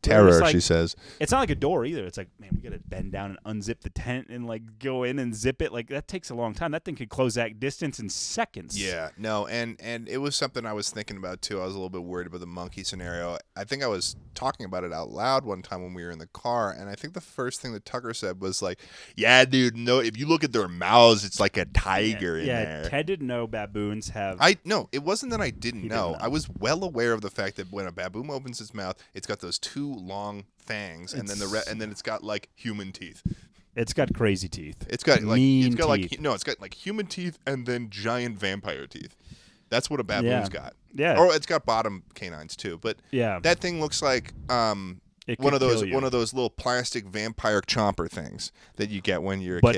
Terror, she says. It's not like a door either. It's like, man, we got to bend down and unzip the tent and like go in and zip it. Like that takes a long time. That thing could close that distance in seconds. Yeah, no, and it was something I was thinking about too. I was a little bit worried about the monkey scenario. I think I was talking about it out loud one time when we were in the car, and I think the first thing that Tucker said was like, "Yeah, dude, no, if you look at their mouths, it's like a tiger in there." Yeah, Ted didn't know baboons have. No, it wasn't that I didn't know. I was well aware of the fact that when a baboon opens its mouth, it's got those two long fangs, and then it's got like human teeth. It's got crazy teeth. It's got like mean it's got like human teeth and then giant vampire teeth. That's what a baboon's got. Yeah. Or it's got bottom canines too. But that thing looks like one of those little plastic vampire chomper things that you get when you're a kid. But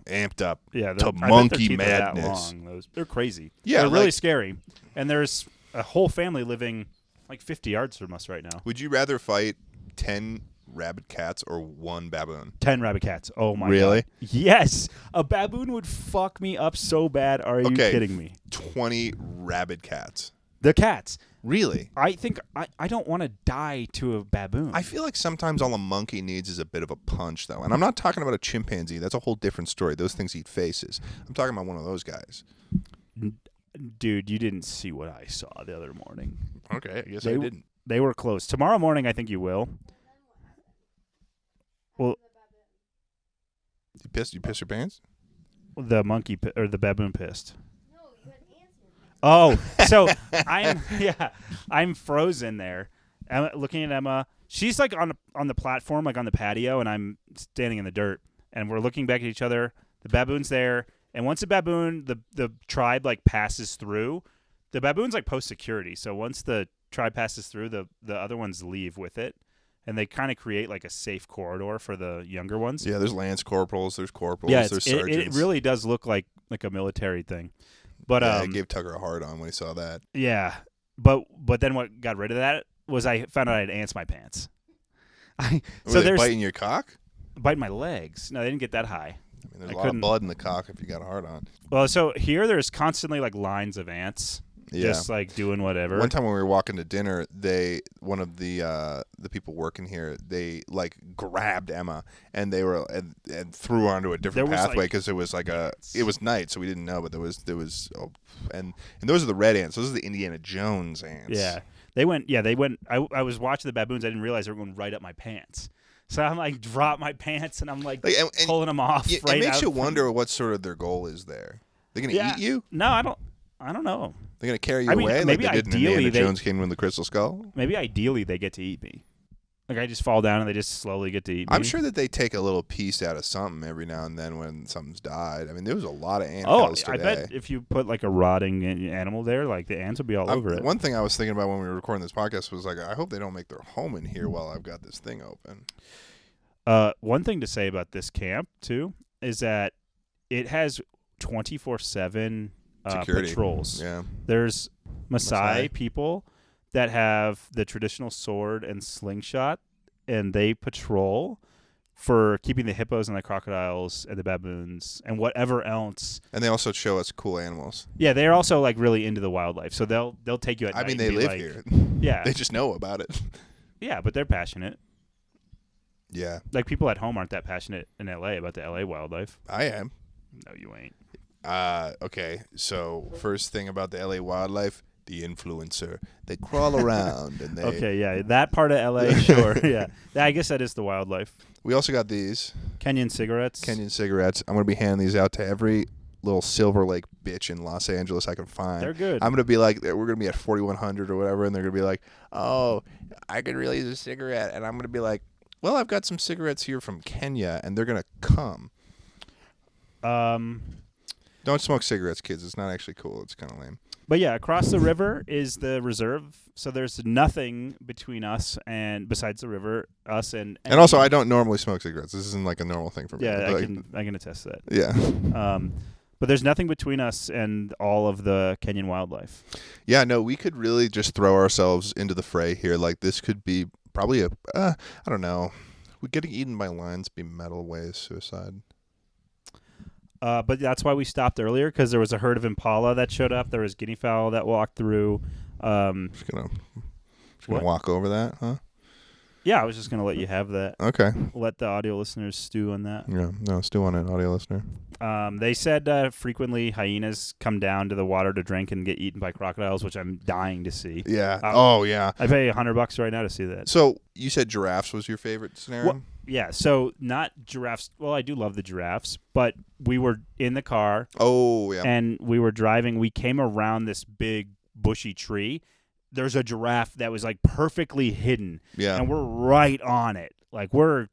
amped up. Yeah. To monkey madness. They're crazy. Yeah. They're really scary. And there's a whole family living like 50 yards from us right now. Would you rather fight 10 rabid cats or one baboon? 10 rabid cats. Oh my really? God. Yes. A baboon would fuck me up so bad. Are you kidding me? 20 rabid cats. The cats. Really? I think I don't want to die to a baboon. I feel like sometimes all a monkey needs is a bit of a punch, though. And I'm not talking about a chimpanzee. That's a whole different story. Those things eat faces. I'm talking about one of those guys. Dude, you didn't see what I saw the other morning. Okay, I guess I didn't. They were close. Tomorrow morning, I think you will. Well, you piss your pants? The monkey or the baboon pissed. No, you had answered. Oh, so I'm frozen there. Looking at Emma. She's like on the platform, like on the patio, and I'm standing in the dirt. And we're looking back at each other. The baboon's there, and once the baboon, the tribe like passes through, the baboon's like post security. So once the tribe passes through, the other ones leave with it. And they kind of create like a safe corridor for the younger ones. Yeah, there's lance corporals, there's corporals, there's sergeants. It really does look like a military thing. But it gave Tucker a hard on when he saw that. Yeah, but then what got rid of that was I found out I had ants in my pants. Were they biting your cock? Biting my legs. No, they didn't get that high. I mean, there's a lot of blood in the cock if you got a hard on. Well, so here there's constantly like lines of ants. Yeah. Just like doing whatever. One time when we were walking to dinner, one of the people working here, they like grabbed Emma and they were and threw her onto a different pathway because it was like it was night, so we didn't know, but there was and those are the red ants. Those are the Indiana Jones ants. Yeah, they went. I was watching the baboons. I didn't realize they were going right up my pants. So I'm like, drop my pants, and I'm like pulling them off. It makes you wonder what sort of their goal is there. They're gonna eat you? No, I don't know. They're going to carry you away like they did in Indiana Jones Kingdom of the Crystal Skull? Maybe ideally they get to eat me. Like I just fall down and they just slowly get to eat me. I'm sure that they take a little piece out of something every now and then when something's died. I mean, there was a lot of ant hills today. I bet if you put like a rotting animal there, like the ants will be all over it. One thing I was thinking about when we were recording this podcast was like, I hope they don't make their home in here while I've got this thing open. One thing to say about this camp, too, is that it has 24/7 patrols. Yeah. There's Maasai people that have the traditional sword and slingshot, and they patrol for keeping the hippos and the crocodiles and the baboons and whatever else. And they also show us cool animals. Yeah, they're also like really into the wildlife, so they'll take you at night. I mean, they live here. Yeah, they just know about it. Yeah, but they're passionate. Yeah, like people at home aren't that passionate in LA about the LA wildlife. I am. No, you ain't. Okay, so first thing about the LA wildlife, the influencer. They crawl around and they... Okay, yeah, that part of LA, sure, yeah. I guess that is the wildlife. We also got these. Kenyan cigarettes. I'm going to be handing these out to every little Silver Lake bitch in Los Angeles I can find. They're good. I'm going to be like, we're going to be at 4100 or whatever, and they're going to be like, oh, I could really use a cigarette. And I'm going to be like, well, I've got some cigarettes here from Kenya, and they're going to come. Don't smoke cigarettes, kids. It's not actually cool. It's kind of lame. But yeah, across the river is the reserve, so there's nothing between us and besides the river, us and also I don't normally smoke cigarettes. This isn't like a normal thing for me. Yeah, I can attest to that. Yeah. But there's nothing between us and all of the Kenyan wildlife. Yeah, no, we could really just throw ourselves into the fray here. Like this could be probably I don't know. Would getting eaten by lions be metal way of suicide? But that's why we stopped earlier, because there was a herd of impala that showed up. There was guinea fowl that walked through. Just gonna walk over that, huh? Yeah, I was just gonna let you have that. Okay. Let the audio listeners stew on that. Yeah, no, stew on it, audio listener. They said frequently hyenas come down to the water to drink and get eaten by crocodiles, which I'm dying to see. Yeah. Yeah. I pay $100 right now to see that. So you said giraffes was your favorite scenario? Well, yeah, so not giraffes. Well, I do love the giraffes, but we were in the car. Oh, yeah. And we were driving. We came around this big bushy tree. There's a giraffe that was like perfectly hidden. Yeah. And we're right on it. Like we're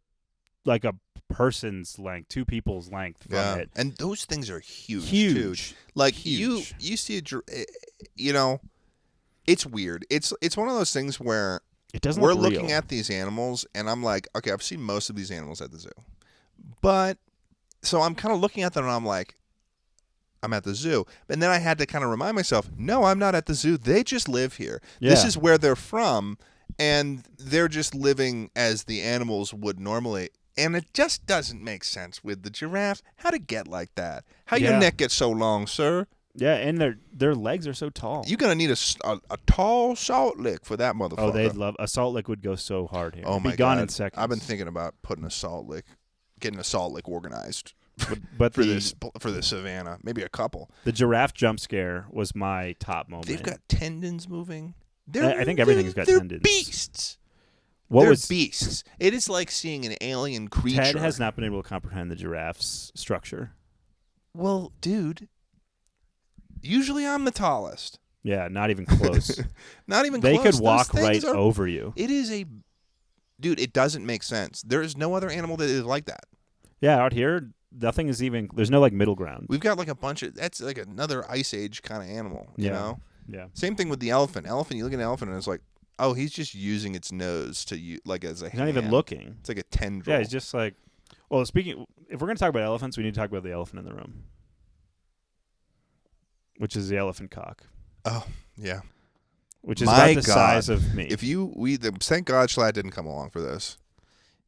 like a person's length, two people's length from it. And those things are huge. Huge. Too. Like huge. You see it's weird. It's one of those things where we're looking at these animals, and I'm like, okay, I've seen most of these animals at the zoo. But, so I'm kind of looking at them, and I'm like, I'm at the zoo. And then I had to kind of remind myself, no, I'm not at the zoo. They just live here. Yeah. This is where they're from, and they're just living as the animals would normally. And it just doesn't make sense with the giraffe. How'd it get like that? How your neck get so long, sir? Yeah, and their legs are so tall. You're going to need a tall salt lick for that motherfucker. Oh, they'd love a salt lick would go so hard here. Oh, my God. Gone in seconds. I've been thinking about getting a salt lick organized but for the savannah. Maybe a couple. The giraffe jump scare was my top moment. They've got tendons moving. I think everything's got tendons. They're beasts. They're beasts. It is like seeing an alien creature. Ted has not been able to comprehend the giraffe's structure. Well, dude, usually I'm the tallest. Yeah, not even close. Not even they close. They could walk right over you. It is dude, it doesn't make sense. There is no other animal that is like that. Yeah, out here, nothing is even, there's no like middle ground. We've got like a bunch of, that's like another ice age kind of animal, you know? Yeah. Same thing with the elephant. You look at an elephant and it's like, oh, he's just using its nose like as a He's not even looking. It's like a tendril. Yeah, he's just like, well, if we're going to talk about elephants, we need to talk about the elephant in the room, which is the elephant cock. Oh, yeah. Which is about the size of me. Thank God Schlatt didn't come along for this.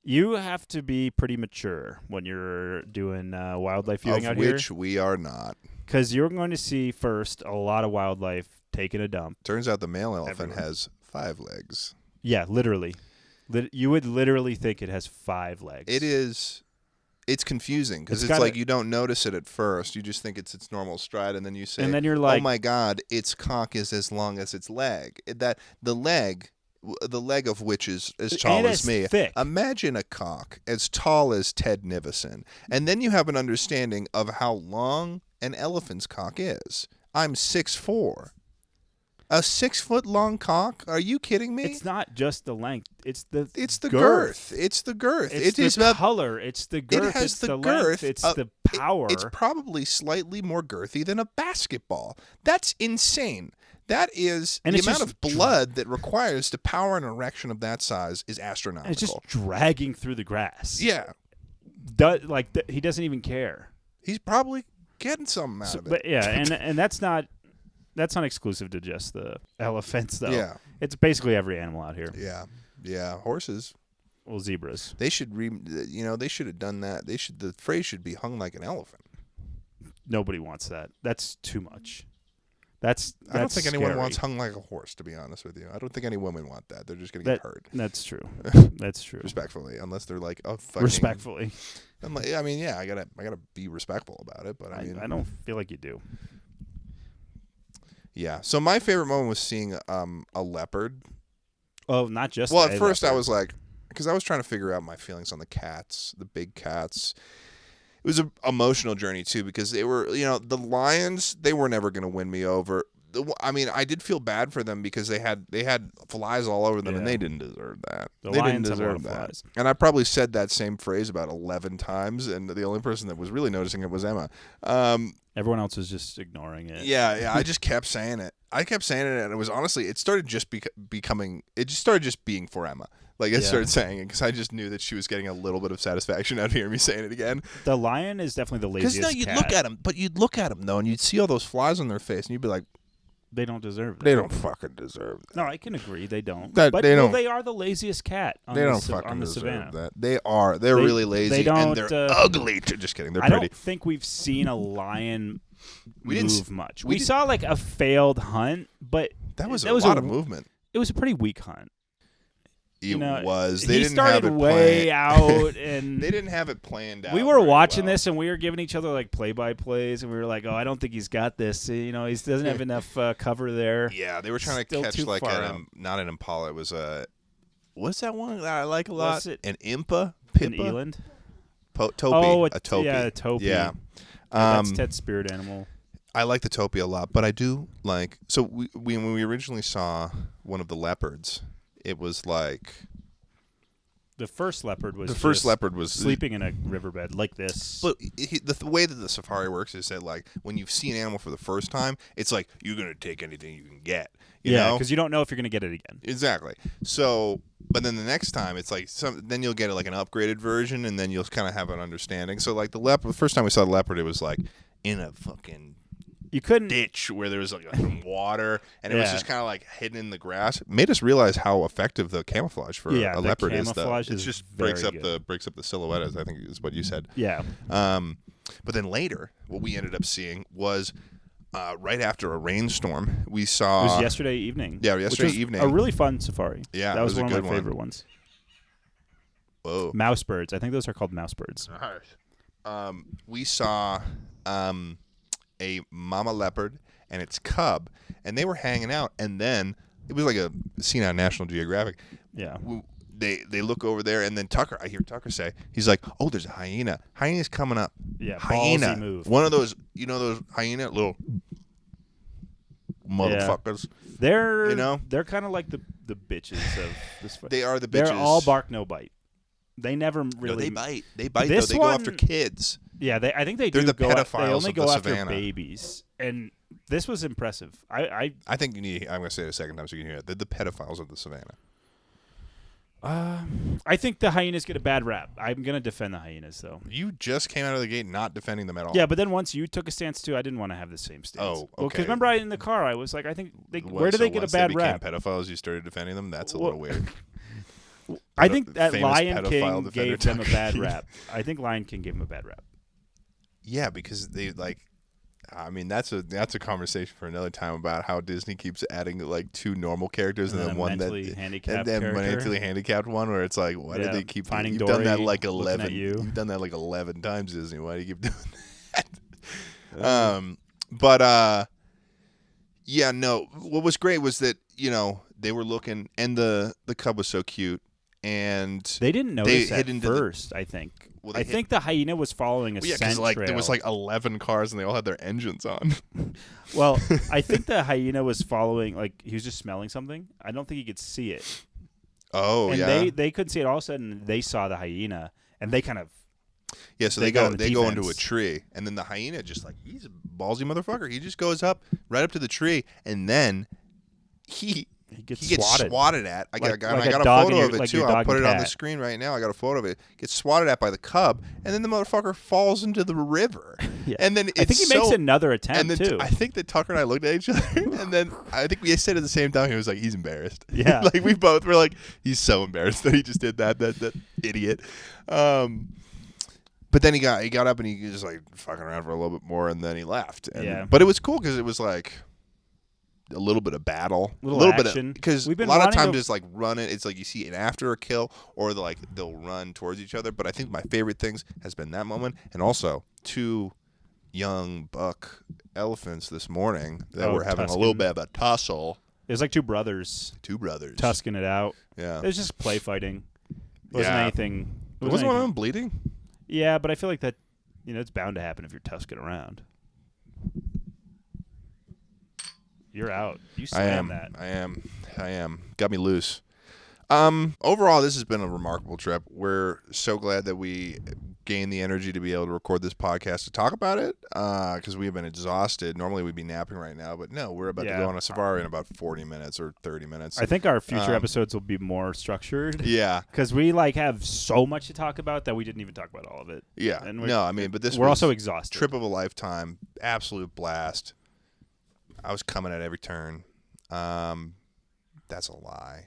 You have to be pretty mature when you're doing wildlife viewing out here. Of which we are not. Because you're going to see first a lot of wildlife taking a dump. Turns out the male elephant has 5 legs. Yeah, literally. You would literally think it has 5 legs. It is. It's confusing because it's like you don't notice it at first. You just think it's its normal stride, and then you say, and then you're like, "Oh my God, its cock is as long as its leg." The leg of which is as tall as me. Thick. Imagine a cock as tall as Ted Nivison, and then you have an understanding of how long an elephant's cock is. I'm 6'4". A 6-foot-long cock? Are you kidding me? It's not just the length. It's the girth. It's the girth. It's the color. It's the girth. It has it's the girth. Length. It's the power. It's probably slightly more girthy than a basketball. That's insane. That is the amount of blood that requires to power an erection of that size is astronomical. It's just dragging through the grass. Yeah. He doesn't even care. He's probably getting something out of it. But yeah, and that's not exclusive to just the elephants, though. Yeah. It's basically every animal out here. Yeah. Yeah. Horses. Well, zebras. They should they should have done that. The phrase should be hung like an elephant. Nobody wants that. That's too much. I don't think scary. anyone wants hung like a horse, to be honest with you. I don't think any women want that. They're just going to get hurt. That's true. That's true. Respectfully, unless they're like, oh, fucking. Respectfully. I'm like, I mean, yeah, I gotta be respectful about it, but I don't feel like you do. Yeah. So my favorite moment was seeing a leopard. Oh, not just. Well, at first I was like, because I was trying to figure out my feelings on the cats, the big cats. It was an emotional journey too, because they were, the lions. They were never going to win me over. I mean, I did feel bad for them because they had flies all over them, and they didn't deserve that. They didn't deserve that. Flies. And I probably said that same phrase about 11 times, and the only person that was really noticing it was Emma. Everyone else was just ignoring it. Yeah. I just kept saying it. And it was honestly, it started just becoming. It just started just being for Emma. Like, I started saying it because I just knew that she was getting a little bit of satisfaction out of hearing me saying it again. The lion is definitely the laziest cat. Because you'd look at them though, and you'd see all those flies on their face, and you'd be like, they don't deserve it. They don't fucking deserve that. No, I can agree they don't. They are the laziest cat on the savannah. That. They are. They're really lazy, and they're ugly. Just kidding. They're pretty. I don't think we've seen a lion move much. We saw like a failed hunt, but that was a lot of movement. It was a pretty weak hunt. It was. They didn't started have it way out, and they didn't have it planned out. We were watching this, and we were giving each other like play-by-plays, and we were like, "Oh, I don't think he's got this. He doesn't have enough cover there." Yeah, they were trying to catch like not an impala. It was what's that one that I like a lot? An impa, an eland, topee. A topee. Yeah, a topee. Yeah, that's Ted's spirit animal. I like the topee a lot, but I do like. So when we originally saw one of the leopards. It was like the first leopard was sleeping in a riverbed like this. But the way that the safari works is that like when you see an animal for the first time, it's like you're gonna take anything you can get. You know? Because you don't know if you're gonna get it again. Exactly. So, but then the next time it's like then you'll get like an upgraded version, and then you'll kind of have an understanding. So like the first time we saw the leopard, it was like in a fucking. You couldn't ditch where there was like some water, and it was just kind of like hidden in the grass. It made us realize how effective the camouflage for a leopard is. Though it just breaks up the silhouette, as I think is what you said. Yeah. But then later, what we ended up seeing was right after a rainstorm. We saw. It was yesterday evening. Yeah, yesterday evening. A really fun safari. Yeah, that was one of my favorite ones. Whoa. Mouse birds. I think those are called mouse birds. We saw. A mama leopard and its cub, and they were hanging out, and then it was like a scene on National Geographic. Yeah, they look over there, and then I hear Tucker say, he's like, "Oh, there's a hyena. Hyena's coming up." Yeah, hyena. Ballsy move. One of those, those hyena little motherfuckers. Yeah. They're kind of like the bitches of this fight. They are the bitches. They're all bark, no bite. They never really. No, they bite. They bite. Though. They go after kids. Yeah, I think they They're do. The go pedophiles they only of go the after savannah. babies, and this was impressive. I think you need. I'm going to say it a second time so you can hear it. They're the pedophiles of the savannah. I think the hyenas get a bad rap. I'm going to defend the hyenas, though. You just came out of the gate not defending them at all. Yeah, but then once you took a stance, too, I didn't want to have the same stance. Oh, okay. Well, because remember in the car, I was like, I think, where do they get a bad rap? Pedophiles, you started defending them? That's a little weird. I think that Lion King gave them a bad Keane. rap. I think Lion King gave them a bad rap. Yeah, because they that's a conversation for another time about how Disney keeps adding like 2 normal characters and then one mentally handicapped one where it's like, why did they keep finding you've Dory, done that like 11 you've done that like 11 times, Disney. Why do you keep doing that? Yeah, no. What was great was that, they were looking and the cub was so cute and they didn't notice at first, I think. Well, I think the hyena was following a scent trail. There was like 11 cars and they all had their engines on. Well, I think the hyena was following, like he was just smelling something. I don't think he could see it. Oh, and yeah. They couldn't see it. All of a sudden, they saw the hyena and they kind of. Yeah, so they go into a tree and then the hyena just like, he's a ballsy motherfucker. He just goes up right up to the tree and then he gets swatted at. I got a photo of it too. I'll put it on the screen right now. I got a photo of it. Gets swatted at by the cub, and then the motherfucker falls into the river. Yeah. And then I think he makes another attempt and then too. I think that Tucker and I looked at each other, and then I think we said at the same time. He was like, "He's embarrassed." Yeah, like we both were like, "He's so embarrassed that he just did that. That idiot." But then he got up and he just like fucking around for a little bit more, and then he left. But it was cool because it was like a little bit of battle, a little action. Because a lot of times it's like running. It's like you see it after a kill, or they'll run towards each other. But I think my favorite things has been that moment, and also 2 young buck elephants this morning that were having a little bit of a tussle. It was like 2 brothers. 2 brothers tusking it out. Yeah, it was just play fighting. It wasn't anything. Wasn't one of them bleeding? Yeah, but I feel like that. It's bound to happen if you're tusking around. You're out. You slammed that. I am. Got me loose. Overall, this has been a remarkable trip. We're so glad that we gained the energy to be able to record this podcast to talk about it because we have been exhausted. Normally, we'd be napping right now, but no, we're about to go on a safari in about 40 minutes or 30 minutes. I think our future episodes will be more structured. Yeah. Because we have so much to talk about that we didn't even talk about all of it. Yeah. And but this we're was also exhausted. Trip of a lifetime. Absolute blast. I was coming at every turn. That's a lie.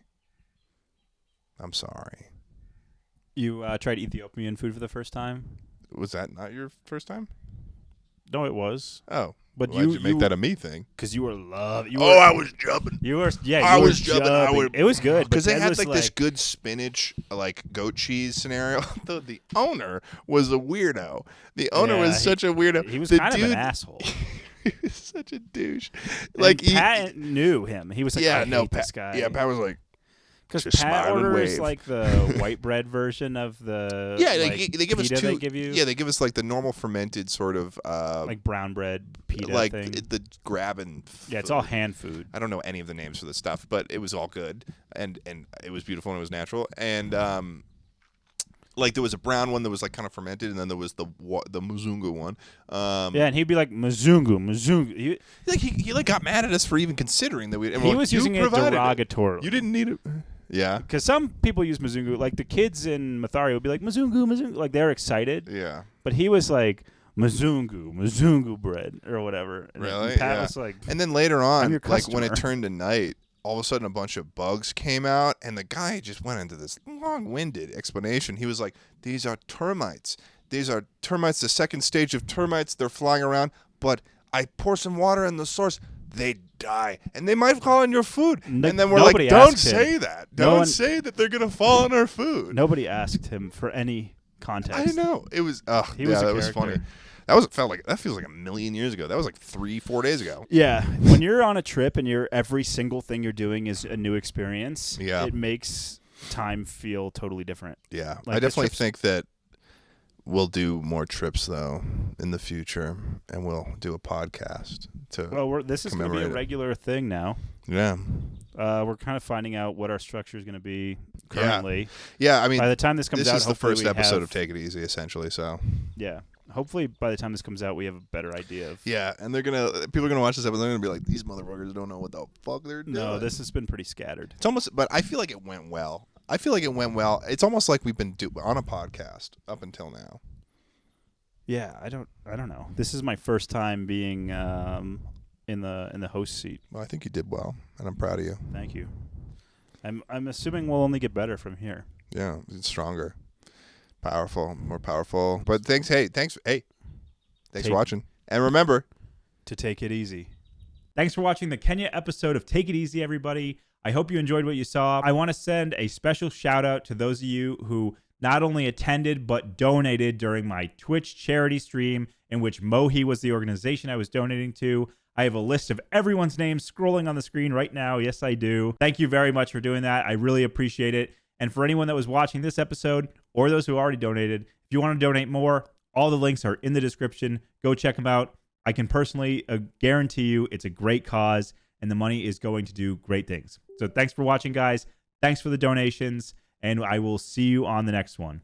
I'm sorry. You tried Ethiopian food for the first time? Was that not your first time? No, it was. Oh. But why'd you make that a me thing? Because you were loving. I was jumping. You were, yeah. I was jumping. It was good because they had this good spinach, goat cheese scenario. The owner was a weirdo. The owner was such a weirdo. He was kind of an asshole. He was such a douche. Pat knew him. He was like, I hate this guy. Yeah, Pat was like. Because Pat orders the white bread version of the they give us 2. They give you. Yeah, they give us the normal fermented sort of brown bread pita thing. The grabbing. Yeah, it's all hand food. I don't know any of the names for the stuff, but it was all good and it was beautiful and it was natural and there was a brown one that was kind of fermented, and then there was the Mzungu one. And he'd be like Mzungu. He got mad at us for even considering that we. He was using it derogatorily. You didn't need it. Yeah. Because some people use Mzungu. The kids in Mathari would be like, Mzungu. They're excited. Yeah. But he was like, Mzungu bread, or whatever. And really? Pat was like, and then later on, when it turned to night, all of a sudden a bunch of bugs came out, and the guy just went into this long-winded explanation. He was like, these are termites. These are termites, the second stage of termites. They're flying around, but I pour some water in the source. They die, and they might fall on your food. And then we're like, don't say that. Don't say that they're going to fall on our food. Nobody asked him for any context. I know. It was, that was funny. That feels like a million years ago. That was 3-4 days ago. Yeah. When you're on a trip and every single thing you're doing is a new experience, yeah. it makes time feel totally different. Yeah, like I definitely think that we'll do more trips though in the future, and we'll do a podcast to. Well, this is going to be a regular thing now. Yeah. We're kind of finding out what our structure is going to be currently. Yeah, I mean, by the time this comes out, this is the first episode of Take It Easy, essentially. So. Yeah. Hopefully, by the time this comes out, we have a better idea of. Yeah, and people are gonna watch this episode. They're gonna be like, "These motherfuckers don't know what the fuck they're doing." No, this has been pretty scattered. It's almost, but I feel like it went well. It's almost like we've been on a podcast up until now. Yeah, I don't know. This is my first time being in the host seat. Well, I think you did well, and I'm proud of you. Thank you. I'm assuming we'll only get better from here. Yeah, it's stronger. More powerful. But thanks for watching. And remember to take it easy. Thanks for watching the Kenya episode of Take It Easy, everybody. I hope you enjoyed what you saw. I want to send a special shout out to those of you who not only attended but donated during my Twitch charity stream, in which MOHI was the organization I was donating to. I have a list of everyone's names scrolling on the screen right now. Yes, I do. Thank you very much for doing that. I really appreciate it. And for anyone that was watching this episode or those who already donated, if you want to donate more, all the links are in the description. Go check them out. I can personally guarantee you it's a great cause and the money is going to do great things. So thanks for watching, guys. Thanks for the donations, and I will see you on the next one.